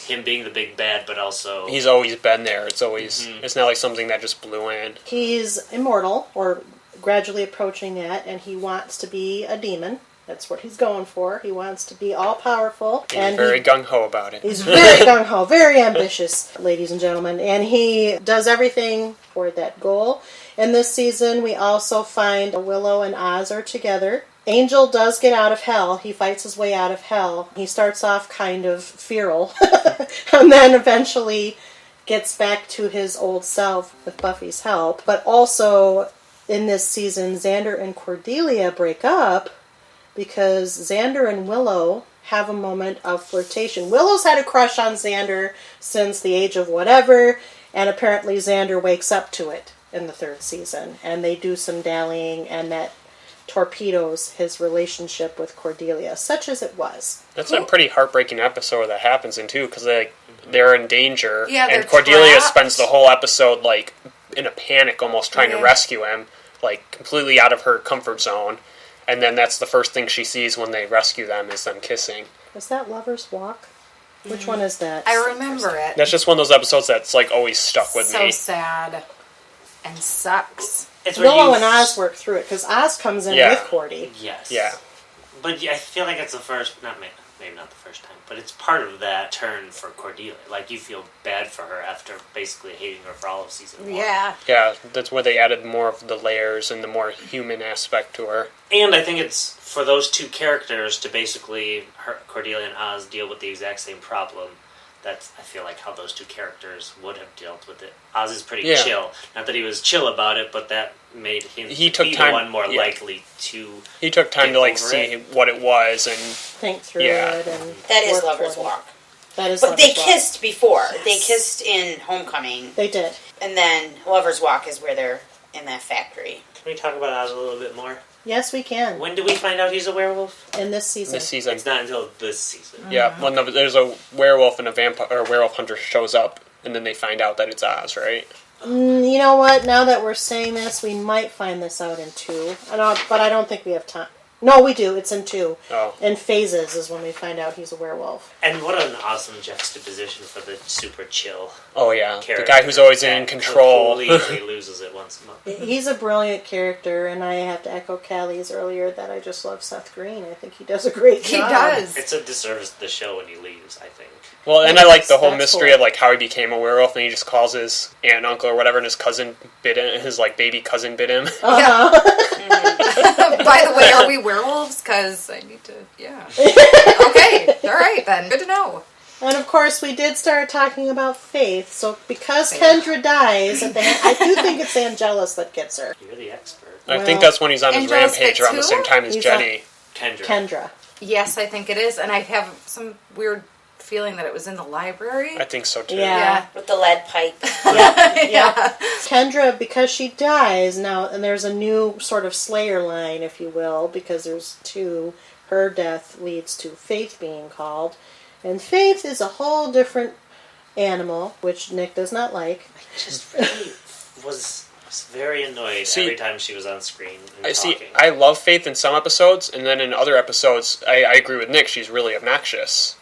him being the big bad, but also... He's always been there. It's always... It's not like something that just blew in. He's immortal, or gradually approaching that, and he wants to be a demon. That's what he's going for. He wants to be all-powerful. He's very gung-ho about it. He's very gung-ho, very ambitious, ladies and gentlemen. And he does everything for that goal. In this season, we also find Willow and Oz are together. Angel does get out of hell. He fights his way out of hell. He starts off kind of feral, and then eventually gets back to his old self with Buffy's help. But also, in this season, Xander and Cordelia break up, because Xander and Willow have a moment of flirtation. Willow's had a crush on Xander since the age of whatever, and apparently Xander wakes up to it in the third season. And they do some dallying, and that torpedoes his relationship with Cordelia, such as it was. That's a pretty heartbreaking episode that happens in, too, because they're in danger, they're and Cordelia trapped. spends the whole episode, like, in a panic almost trying to rescue him, like, completely out of her comfort zone. And then that's the first thing she sees when they rescue them, is them kissing. Is that Lover's Walk? Which one is that? I remember it. That's just one of those episodes that's, like, always stuck with So me. sad. And sucks. It's where Willow you- and Oz work through it, because Oz comes in with Cordy. Yes. Yeah. But I feel like it's the first, maybe not the first time, but it's part of that turn for Cordelia. Like, you feel bad for her after basically hating her for all of season 1. Yeah. Yeah, that's where they added more of the layers and the more human aspect to her. And I think it's for those two characters to basically, Cordelia and Oz, deal with the exact same problem. That's, I feel like, how those two characters would have dealt with it. Oz is pretty chill. Not that he was chill about it, but that made him be the one more likely to... He took time to, like, see what it was and... Think through it. And That is work Lover's toward it. Walk. That is But Lover's they Walk. kissed before. Yes. They kissed in Homecoming. They did. And then Lover's Walk is where they're in that factory. Can we talk about Oz a little bit more? Yes, we can. When do we find out he's a werewolf? In this season. This season. It's not until this season. Yeah, when there's a werewolf and a vampire, or a werewolf hunter shows up, and then they find out that it's Oz, right? You know what? Now that we're saying this, we might find this out in 2. But I don't think we have time. No, we do. It's in 2. Oh. In phases is when we find out he's a werewolf. And what an awesome juxtaposition for the super chill Oh, yeah. character. The guy who's always in that control. completely loses it once a month. He's a brilliant character, and I have to echo Callie's earlier that I just love Seth Green. I think he does a great He job. does. It's a disservice to the show when he leaves, I think. Well, and I like the whole That's mystery cool. of, like, how he became a werewolf, and he just calls his aunt and uncle or whatever, and his cousin bit him, his, like, baby cousin bit him. By the way, are we werewolves? Because I need to, yeah. Okay, alright then. Good to know. And of course, we did start talking about Faith. So because Kendra dies at the end, I do think it's Angelus that gets her. You're the expert. I think that's when he's on his Angelus rampage gets around the who? same time as He's Jenny. Kendra. Kendra. Yes, I think it is. And I have some weird feeling that it was in the library. I think so, too. Yeah. With the lead pipe. Yeah. Kendra, because she dies now, and there's a new sort of Slayer line, if you will, because there's 2. Her death leads to Faith being called. And Faith is a whole different animal, which Nick does not like. I just really was very annoyed every time she was on screen and talking. I love Faith in some episodes, and then in other episodes, I agree with Nick, she's really obnoxious.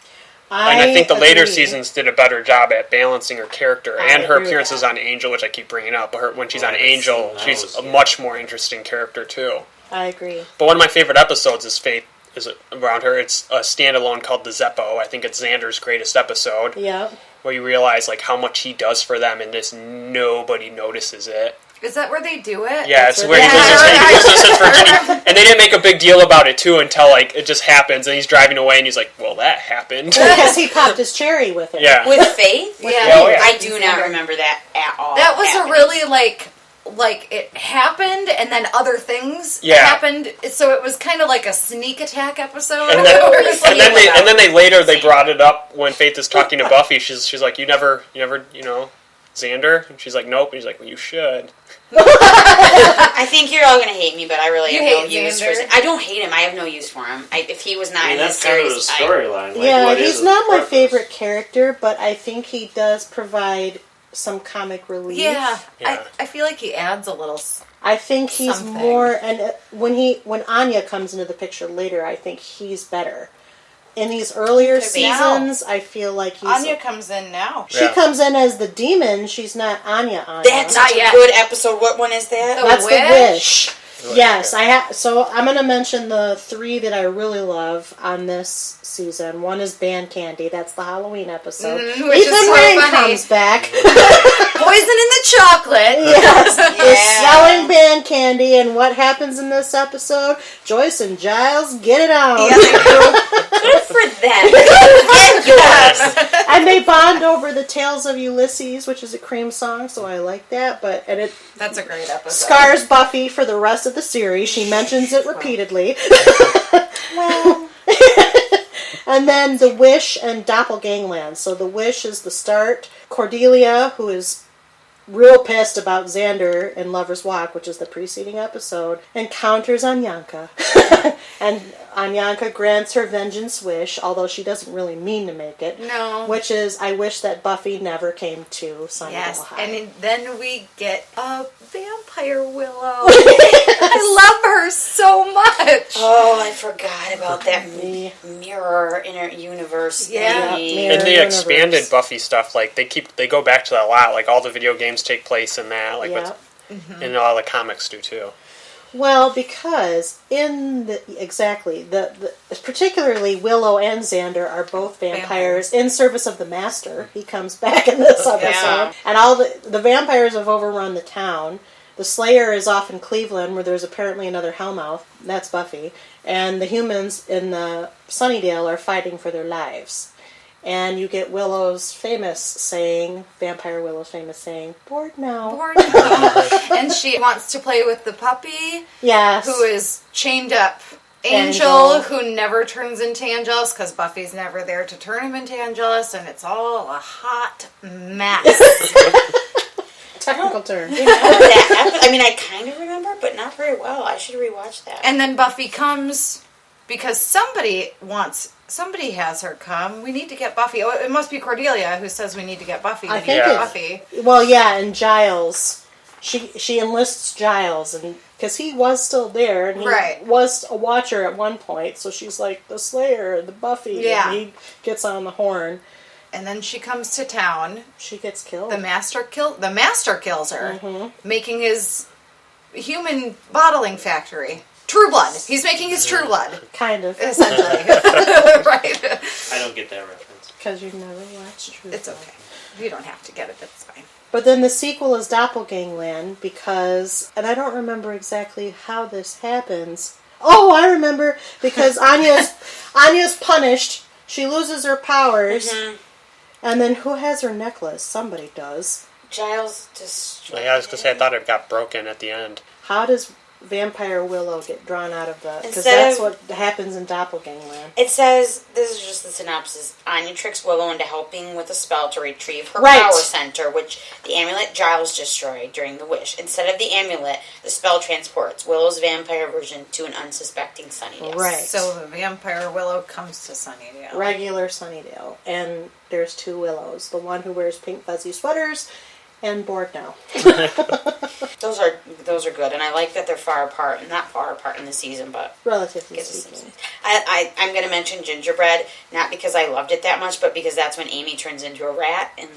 And I think the later agree. seasons did a better job at balancing her character I and her agree with appearances that. on Angel, which I keep bringing up. But when she's Oh, on I haven't Angel, seen she's those a yet. much more interesting character, too. I agree. But one of my favorite episodes is Faith is around her. It's a standalone called The Zeppo. I think it's Xander's greatest episode, Yeah. where you realize like how much he does for them, and just nobody notices it. Is that where they do it? Yeah, That's it's where where he they- loses his virginity, and they didn't make a big deal about it too until like it just happens, and he's driving away, and he's like, "Well, that happened." Because he popped his cherry with it. Yeah. With Faith? Yeah. Oh, yeah. I do not remember that at all. That was happening. a really like it happened and then other things Yeah. happened, so it was kind of like a sneak attack episode. And then, Where it's like- and then they later they brought it up when Faith is talking to Buffy. She's like, you never, Xander? And she's like, nope. And he's like, well, you should. I think you're all going to hate me, but I really You have no hate use for Xander? him. I don't hate him. I have no use for him. If he was not I mean, in this that's kind of series, the storyline. Like, Yeah, what he's is not his my purpose? favorite character, but I think he does provide some comic relief. Yeah. Yeah. I feel like he adds a little. I think he's Something. more, and when Anya comes into the picture later, I think he's better. In these earlier Could be. seasons, I feel like he's... Anya comes in now. She comes in as the demon. She's not Anya. That's Not such yet. a good episode. What one is that? That's Wish? the Wish. Yes, I have. So I'm going to mention the 3 that I really love on this season. One is Band Candy. That's the Halloween episode. Which Ethan is so Rain funny. comes back. Poison in the chocolate. Yes, they're Yeah. selling Band Candy, and what happens in this episode? Joyce and Giles get it on. Yeah, they do. Good for them. Yes. And they bond over the Tales of Ulysses, which is a Cream song, so I like that. And it That's a great episode. scars Buffy for the rest of the series. She mentions it repeatedly. Well, And then The Wish and Doppelgangland. So The Wish is the start. Cordelia, who is real pissed about Xander in Lover's Walk, which is the preceding episode, encounters Anyanka. And Anyanka grants her vengeance wish, although she doesn't really mean to make it. No. Which is, I wish that Buffy never came to Sunnydale Yes, High. and then we get a vampire Willow. I love her so much. oh, I forgot about that Me. mirror inner universe Yeah. thingy. Mirror And they universe. expanded Buffy stuff. Like they go back to that a lot. Like all the video games take place in that. Like Yeah. and all the comics do too. Well, because particularly Willow and Xander are both vampires in service of the Master. He comes back in this episode, Yeah. and all the vampires have overrun the town. The Slayer is off in Cleveland, where there's apparently another Hellmouth. That's Buffy, and the humans in the Sunnydale are fighting for their lives. And you get Vampire Willow's famous saying, "Bored now." Bored. And she wants to play with the puppy, Yes. who is chained up. Angel, Angel. who never turns into Angelus, because Buffy's never there to turn him into Angelus, and it's all a hot mess. Technical term. I mean, I kind of remember, but not very well. I should rewatch that. And then Buffy comes because somebody has her come. We need to get Buffy. Oh, it must be Cordelia who says we need to get Buffy. I We think need to Yeah. get it's Buffy. well, yeah, and Giles. She enlists Giles, and because he was still there, and he Right. was a watcher at one point. So she's like the Slayer, the Buffy. Yeah. And he gets on the horn. And then she comes to town. She gets killed. The master kills her, Mm-hmm. making his human bottling factory. True Blood. He's making his True Blood, Kind of, essentially. Right. I don't get that reference. because you've never watched True. It's okay. You don't have to get it. That's fine. But then the sequel is Doppelgangland because, and I don't remember exactly how this happens. Oh, I remember, because Anya's punished. She loses her powers. Mm-hmm. And then who has her necklace? Somebody does. Giles destroyed. Yeah, I was gonna say I thought it got broken at the end. How does Vampire Willow get drawn out of the... Because Instead that's of- what happens in Doppelgangland. It says, this is just the synopsis, Anya tricks Willow into helping with a spell to retrieve her Right. power center, which the amulet Giles destroyed during the wish. Instead of the amulet, the spell transports Willow's vampire version to an unsuspecting Sunnydale. Right. So the vampire Willow comes to Sunnydale. Regular Sunnydale. And there's 2 Willows. The one who wears pink fuzzy sweaters and Bored Now. Those are good, and I like that they're far apart. Not far apart in the season, but Relatively gives us some speaking. space. I'm going to mention Gingerbread, not because I loved it that much, but because that's when Amy turns into a rat, and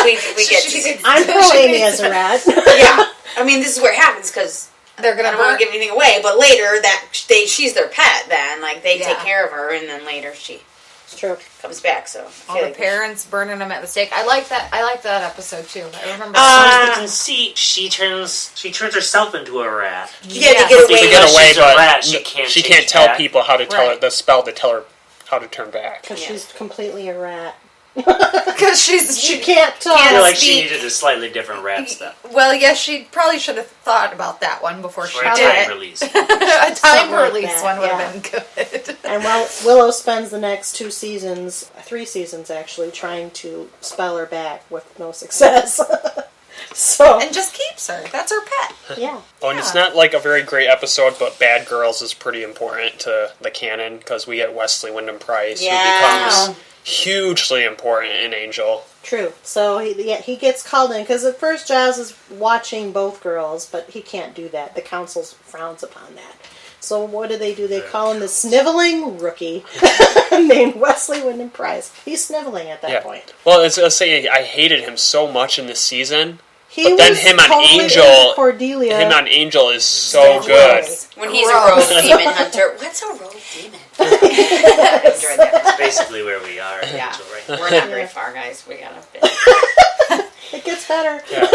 we get to... I'm pro Amy as a rat. Yeah, I mean, this is where it happens, because They're I gonna don't want burn. to give anything away, but later she's their pet then. Like, they Yeah. take care of her, and then later she It's true. comes back, so... I All feel the like parents burning them at the stake. I like that. I like that episode too. I remember. Someone's the conceit. She turns herself into a rat. Yeah, to Yes. get To away get with away, she's a but rat, she can't change tell back. people how to tell Right. her the spell to tell her how to turn back. Because Yeah. she's completely a rat. Because She she can't talk. I feel like she speak. needed a slightly different rat stuff. Well, yes, she probably should have thought about that one before she For a did time it. release. A time Something like release that, one would yeah. have been good. And Willow spends the next 3 seasons actually, trying to spell her back with no success. So, And just keeps her. That's her pet. yeah. Oh, and it's not like a very great episode, but Bad Girls is pretty important to the canon because we get Wesley Wyndham-Pryce, who becomes hugely important in Angel. True. So he gets called in because at first Giles is watching both girls, but he can't do that. The council frowns upon that. So what do? They call him the sniveling rookie named Wesley Wyndham-Pryce. He's sniveling at that point. Well, I was saying I hated him so much in this season. But then him on Angel, Cordelia. him on Angel is so good. When he's a rogue demon hunter. What's a rogue demon? I enjoyed that. It's basically where we are in Angel right now. We're not very far, guys. We gotta fit. It gets better. Yeah.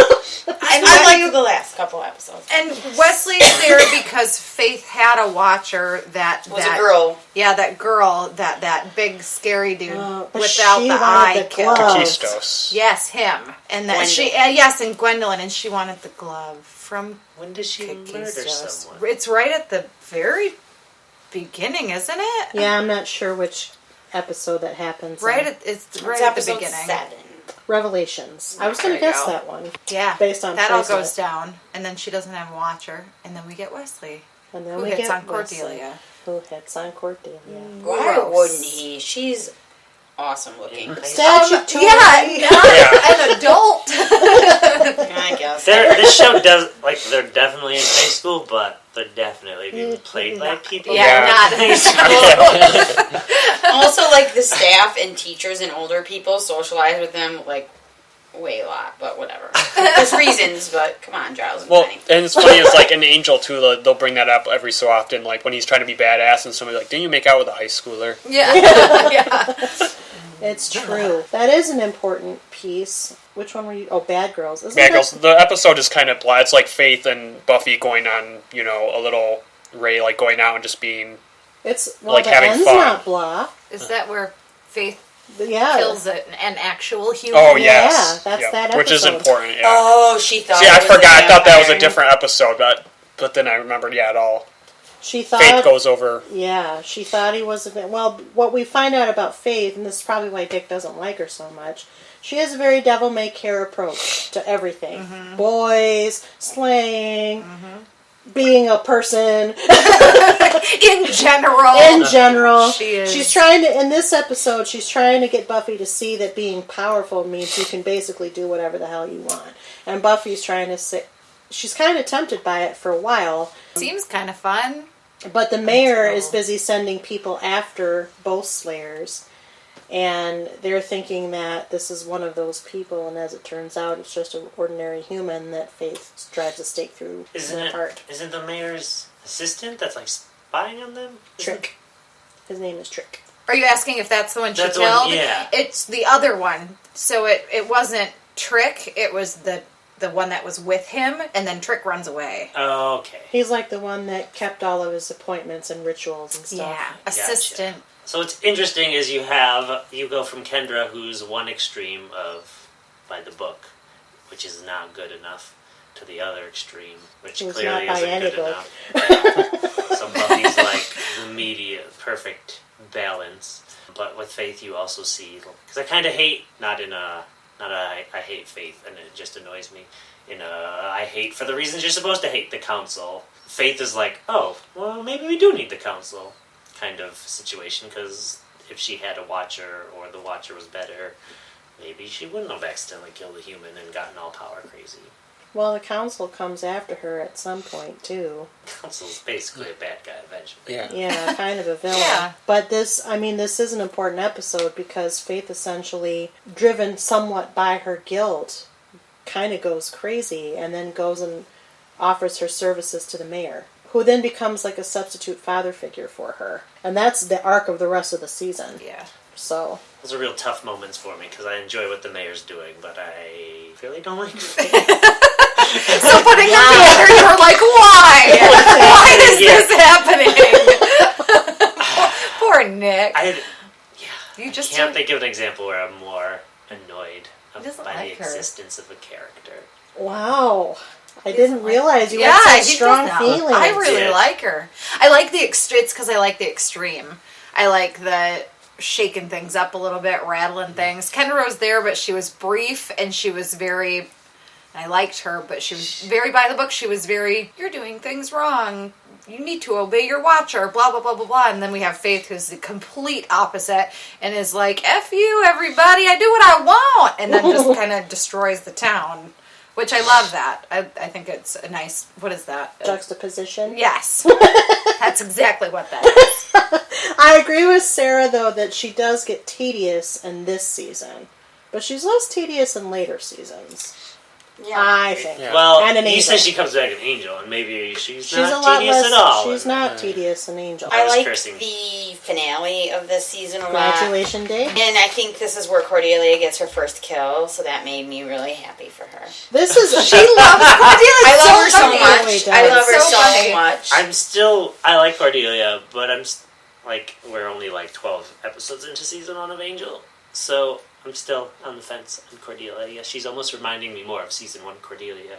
I liked the last couple episodes. And Wesley's there because Faith had a watcher that Was a girl. Yeah, that girl, that big scary dude But without she the wanted eye the killed. gloves. Takistos. Yes, him. And that and Gwendolyn, and she wanted the glove from When does she murder Takistos. someone? It's right at the very beginning, isn't it? Yeah, I'm not sure which episode that happens. Right in. it's right at the episode beginning. 7. Revelations. I was There going to you guess go. that one. Yeah. Based on that all placement. goes down, and then she doesn't have a watcher, and then we get Wesley, And then who we hits get on Wesley, Cordelia. who hits on Cordelia. Why Gross. wouldn't he? She's awesome looking. Statutory. Yeah, not an adult. I guess. This show does, like, they're definitely in high school, but they're definitely being played by people. Yeah, not in school. Also, like, the staff and teachers and older people socialize with them, like, way a lot, but whatever. There's reasons, but come on, Giles and Well, Penny. and it's funny, it's like an Angel, too, they'll bring that up every so often, like when he's trying to be badass and somebody's like, didn't you make out with a high schooler? Yeah. Yeah. It's true. That is an important piece. Which one were you? Oh, Bad Girls. Isn't Bad that- Girls. The episode is kind of blah. It's like Faith and Buffy going on, a little Ray, like going out and just being... It's, like the having end's fun. not blah. Is that where Faith Yeah. kills an actual human? Oh, yes. Yeah, that's Yep. that Which is episode. important, yeah. Oh, she thought. See, it I was a forgot. I thought that was a vampire. different episode, but then I remembered, it all. She thought... Faith goes over... Yeah, she thought he was a... Well, what we find out about Faith, and this is probably why Dick doesn't like her so much, she has a very devil-may-care approach to everything. Mm-hmm. Boys, slaying, being a person... In general. In general, She is. She's trying to, in this episode, she's trying to get Buffy to see that being powerful means you can basically do whatever the hell you want. And Buffy's trying to say, she's kind of tempted by it for a while, Seems kind of fun. but the mayor is busy sending people after both Slayers. And they're thinking that this is one of those people, and as it turns out, it's just an ordinary human that Faith drives a stake through their heart. Isn't the mayor's assistant that's like spying on them? Trick. His name is Trick. Are you asking if that's the one she That's the killed? one, yeah. It's the other one. So it wasn't Trick. It was the one that was with him, and then Trick runs away. Oh, okay. He's like the one that kept all of his appointments and rituals and stuff. Yeah, assistant. So what's interesting is you go from Kendra, who's one extreme of, by the book, which is not good enough, to the other extreme, which Who's clearly not by isn't any good book. enough. Yeah. So Buffy's like the media, perfect balance. But with Faith, you also see, because I kind of hate, I hate Faith, and it just annoys me. I hate for the reasons you're supposed to hate the council. Faith is like, oh, well, maybe we do need the council kind of situation, because if she had a watcher or the watcher was better, maybe she wouldn't have accidentally killed a human and gotten all power crazy. Well, the council comes after her at some point, too. Council's basically a bad guy eventually. Yeah. Yeah, kind of a villain. Yeah. But this is an important episode because Faith, essentially, driven somewhat by her guilt, kind of goes crazy and then goes and offers her services to the mayor, who then becomes like a substitute father figure for her. And that's the arc of the rest of the season. Yeah. So... Those are real tough moments for me, because I enjoy what the mayor's doing, but I really don't like Faith. So putting them together, you were like, why? Why is this happening? Poor Nick. You just can't think of an example where I'm more annoyed doesn't by like the her. existence of a character. Wow. I didn't realize you Yeah, had such he strong does now. feelings. I really Yeah. like her. I like it's because I like the extreme. I like the shaking things up a little bit, rattling things. Kendra was there, but she was brief and she was very, I liked her, but she was very by the book. She was very, you're doing things wrong. You need to obey your watcher, blah, blah, blah, blah, blah. And then we have Faith, who's the complete opposite, and is like, F you, everybody, I do what I want. And then just kind of destroys the town, which I love that. I think it's a nice, what is that? Juxtaposition? Yes. That's exactly what that is. I agree with Sarah, though, that she does get tedious in this season. But she's less tedious in later seasons. Yeah. I think. Yeah. Well, And an you Angel. said she comes back an Angel, and maybe she's a not lot tedious less. at all. She's not tedious in Angel. I was like cursing. the finale of this season a lot. Graduation Day. And I think this is where Cordelia gets her first kill, so that made me really happy for her. This is She loves Cordelia. I love her so funny. much. Really does. I love her So so funny. much. I like Cordelia, but we're only 12 episodes into season 1 of Angel, so I'm still on the fence on Cordelia. She's almost reminding me more of season 1 Cordelia,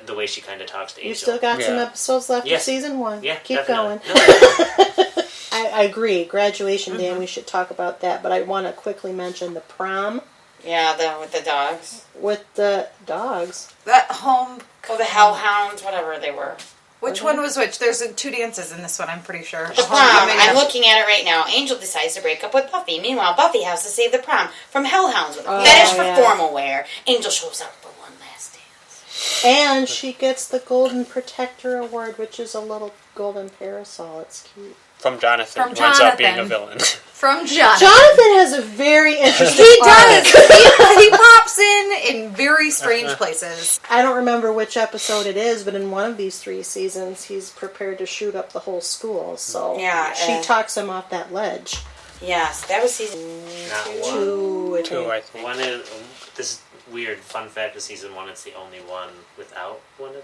the way she kind of talks to Angel. You still got some episodes left of season 1. Yeah, Keep definitely. going. I agree. Graduation Day, and we should talk about that. But I want to quickly mention the prom Yeah, with the dogs. with the dogs. That home. Oh, the hellhounds, whatever they were. Which one was which? There's 2 dances in this one, I'm pretty sure. The prom. I'm looking at it right now. Angel decides to break up with Buffy. Meanwhile, Buffy has to save the prom from hellhounds with a fetish for formal wear. Angel shows up for one last dance. And she gets the Golden Protector Award, which is a little golden parasol. It's cute. From Jonathan, From who ends up being a Jonathan. villain. From Jonathan. Jonathan has a very interesting He arc. does. He pops in very strange places. I don't remember which episode it is, but in one of these 3 seasons, he's prepared to shoot up the whole school. So Yeah, she talks him off that ledge. Yes, that was season Not 2. 2, I think. 2, I think. One is this weird fun fact of season 1. It's the only one without one of.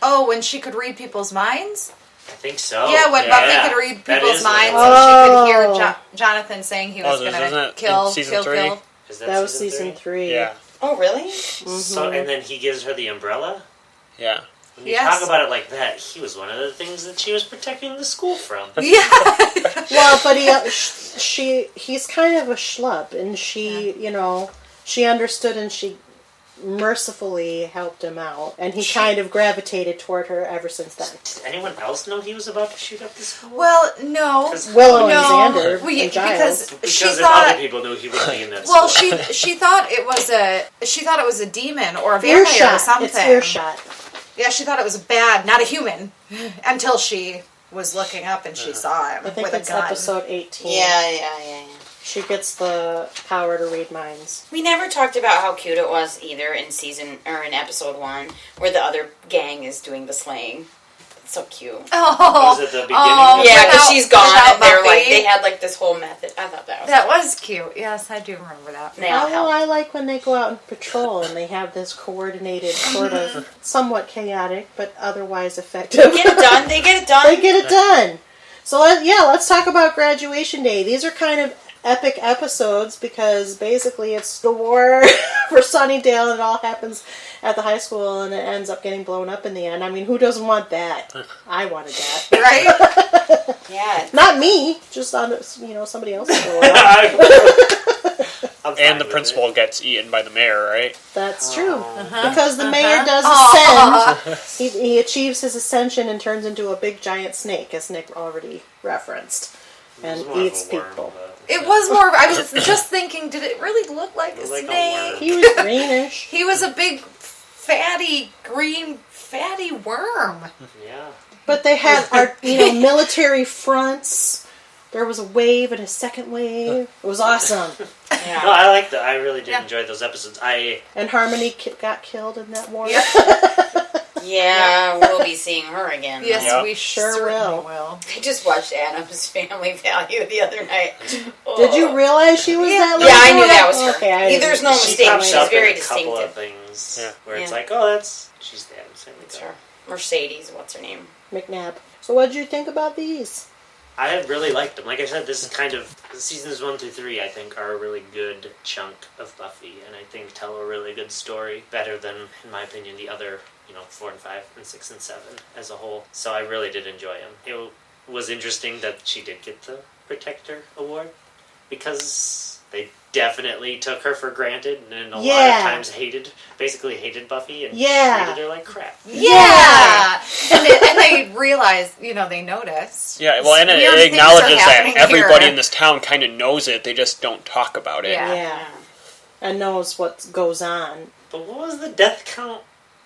Oh, when she could read people's minds? I think so. Yeah, when Buffy could read That people's is minds, what it and she could hear Oh. Jonathan saying he was isn't going to it kill. in season 3? is. That was season 3. Yeah. Oh, really? So, and then he gives her the umbrella. Yeah. When you Yes. talk about it like that, he was one of the things that she was protecting the school from. Yeah. Well, but he's kind of a schlub, and she, she understood and she mercifully helped him out, and he kind of gravitated toward her ever since then. Did anyone else know he was about to shoot up the school? Well, no. Willow No, and Xander we- and Giles. because she if thought. other people knew he would be in that Well, school. she thought it was a demon or a vampire or Earshot. something. It's earshot. Yeah, she thought it was bad, not a human, until she was looking up and she saw him I think with a it's gun. episode 18. Yeah. She gets the power to read minds. We never talked about how cute it was either in in episode 1, where the other gang is doing the slaying. It's so cute. Oh, Was it the beginning? Oh, Yeah, because without- she's gone, without and they're Buffy. they had this whole method. I thought that was that was cute. Yes, I do remember that. They all Oh, help. I like when they go out and patrol and they have this coordinated, sort of somewhat chaotic, but otherwise effective. Get it done. They get it done. They get it done. So let's talk about Graduation Day. These are kind of epic episodes because basically it's the war for Sunnydale, and it all happens at the high school, and it ends up getting blown up in the end. I mean, who doesn't want that? I wanted that. Right? Yeah. Not me, just on somebody else. Will. And the principal gets eaten by the mayor, right? That's true. Because the mayor does ascend. He achieves his ascension and turns into a big giant snake, as Nick already referenced, and eats people. It was more. I was just thinking, did it really look like a like a snake? worm. He was greenish. He was a big, fatty, green, fatty worm. Yeah. But they had our, military fronts. There was a wave and a second wave. It was awesome. No, Yeah. I liked that. I really did enjoy those episodes. And Harmony got killed in that war. Yeah, we'll be seeing her again. Yes, Yep. we Sure certainly will. I just watched Adam's Family Value the other night. Did you realize she was that Yeah, I knew that was her. Okay, There's no She mistake. pops She's up very in a couple of distinctive. things Yeah. where it's Yeah. like, oh, she's the Addams Family. It's her. Mercedes, what's her name? McNabb. So what did you think about these? I really liked them. Like I said, this is kind of seasons 1 through 3. I think are a really good chunk of Buffy, and I think tell a really good story, better than, in my opinion, the other 4 and 5 and 6 and 7 as a whole. So I really did enjoy them. It was interesting that she did get the Protector Award because They definitely took her for granted and a lot Yeah. of times hated Buffy and Yeah. treated her like crap. Yeah. And they realized, they noticed. Yeah, well, and Weird it things acknowledges are that happening everybody here. in this town kind of knows it. They just don't talk about it. Yeah. Yeah. And knows what goes on. But what was the death count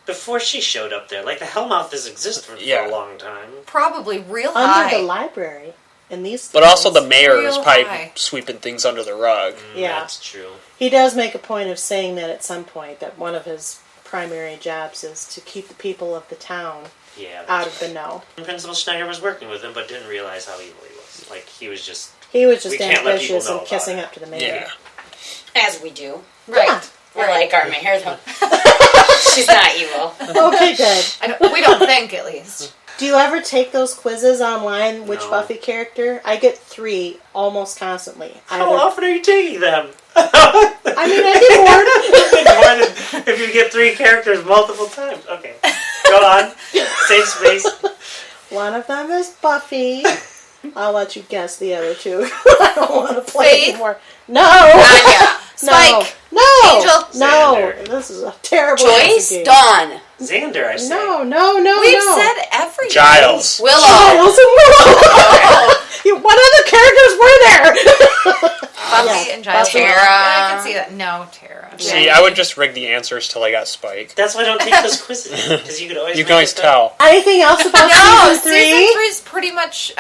before she showed up there? Like, the Hellmouth has existed for Yeah. a long time. Probably real Under high. the library. In these But also the things. mayor is Real probably high. sweeping things under the rug. Yeah. That's true. He does make a point of saying that at some point, that one of his primary jobs is to keep the people of the town Yeah. out of the know. Principal Schneider was working with him, but didn't realize how evil he was. Like, he was just... He was just We can't let people ambitious know and about kissing it. up to the mayor. Yeah. As we do. Right. Yeah. We're like our mayor, though. She's not evil. Okay, good. We don't think, at least. Do you ever take those quizzes online? Which No. Buffy character? I get 3 almost constantly. How often are you taking them? I mean, I get bored. If you get 3 characters multiple times. Okay. Go on. Save space. One of them is Buffy. I'll let you guess the other 2. I don't want to play Faith? anymore. No! Anya. Spike. No! Angel. No! Xander. This is a terrible Joyce. game. Dawn. Xander, I say. No. We've said every Giles. Willow. Giles and Willow. What other characters were there? Buffy Yes, and Giles. Buffy. Yeah, I can see that. No, Tara. See, I would just rig the answers till I got Spike. That's why I don't take those quizzes. Because you could always You make can always it tell. Anything else about No, season 3? season 3 is pretty much,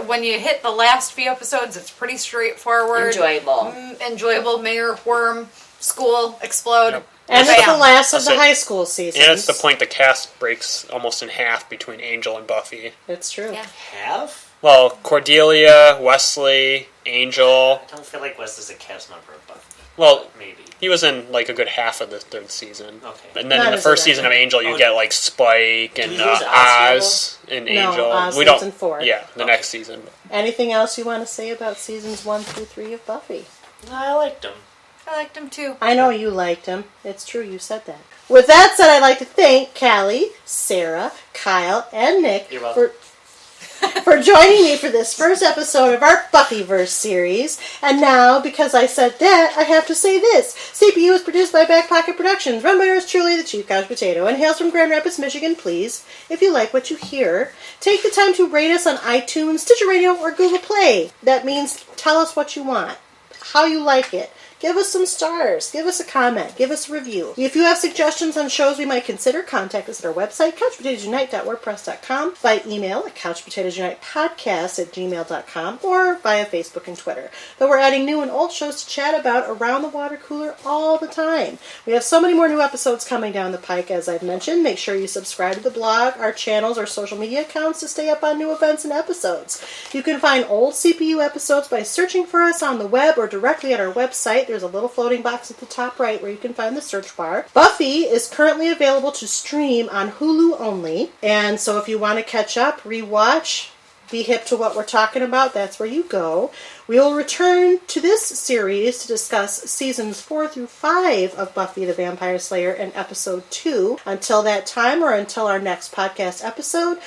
when you hit the last few episodes, it's pretty straightforward. Enjoyable. Enjoyable. Mayor, worm, school, explode. Yep. And it's the Bam. last of That's the it. high school seasons. And it's the point the cast breaks almost in half between Angel and Buffy. It's true. Yeah. Have? Well, Cordelia, Wesley, Angel. I don't feel like Wes is a cast member of Buffy. Well, Maybe. he was in like a good half of the 3rd season. Okay. And then Not in the as first a season of Angel, you Oh. get like Spike and we lose Oz and No, Angel. Oz we lives don't. in 4. Yeah, the Okay. next season. Anything else you want to say about seasons 1 through 3 of Buffy? No, I liked him. I liked him too. I know you liked him. It's true, you said that. With that said, I'd like to thank Kallie, Sarah, Kyle, and Nick You're welcome. for joining me for this first episode of our Buffy-Verse series. And now, because I said that, I have to say this. CPU is produced by Back Pocket Productions, run by yours truly, the Chief Couch Potato, and hails from Grand Rapids, Michigan. Please, if you like what you hear, take the time to rate us on iTunes, Stitcher Radio, or Google Play. That means tell us what you want, how you like it. Give us some stars. Give us a comment. Give us a review. If you have suggestions on shows we might consider, contact us at our website, couchpotatousunite.wordpress.com, by email at couchpotatoesunitepodcast@gmail.com, or via Facebook and Twitter. Though we're adding new and old shows to chat about around the water cooler all the time. We have so many more new episodes coming down the pike, as I've mentioned. Make sure you subscribe to the blog, our channels, our social media accounts to stay up on new events and episodes. You can find old CPU episodes by searching for us on the web or directly at our website. There's a little floating box at the top right where you can find the search bar. Buffy is currently available to stream on Hulu only. And so if you want to catch up, rewatch, be hip to what we're talking about, that's where you go. We will return to this series to discuss seasons 4 through 5 of Buffy the Vampire Slayer and episode 2. Until that time, or until our next podcast episode,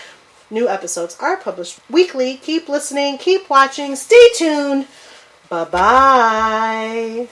new episodes are published weekly. Keep listening, keep watching, stay tuned. Bye-bye.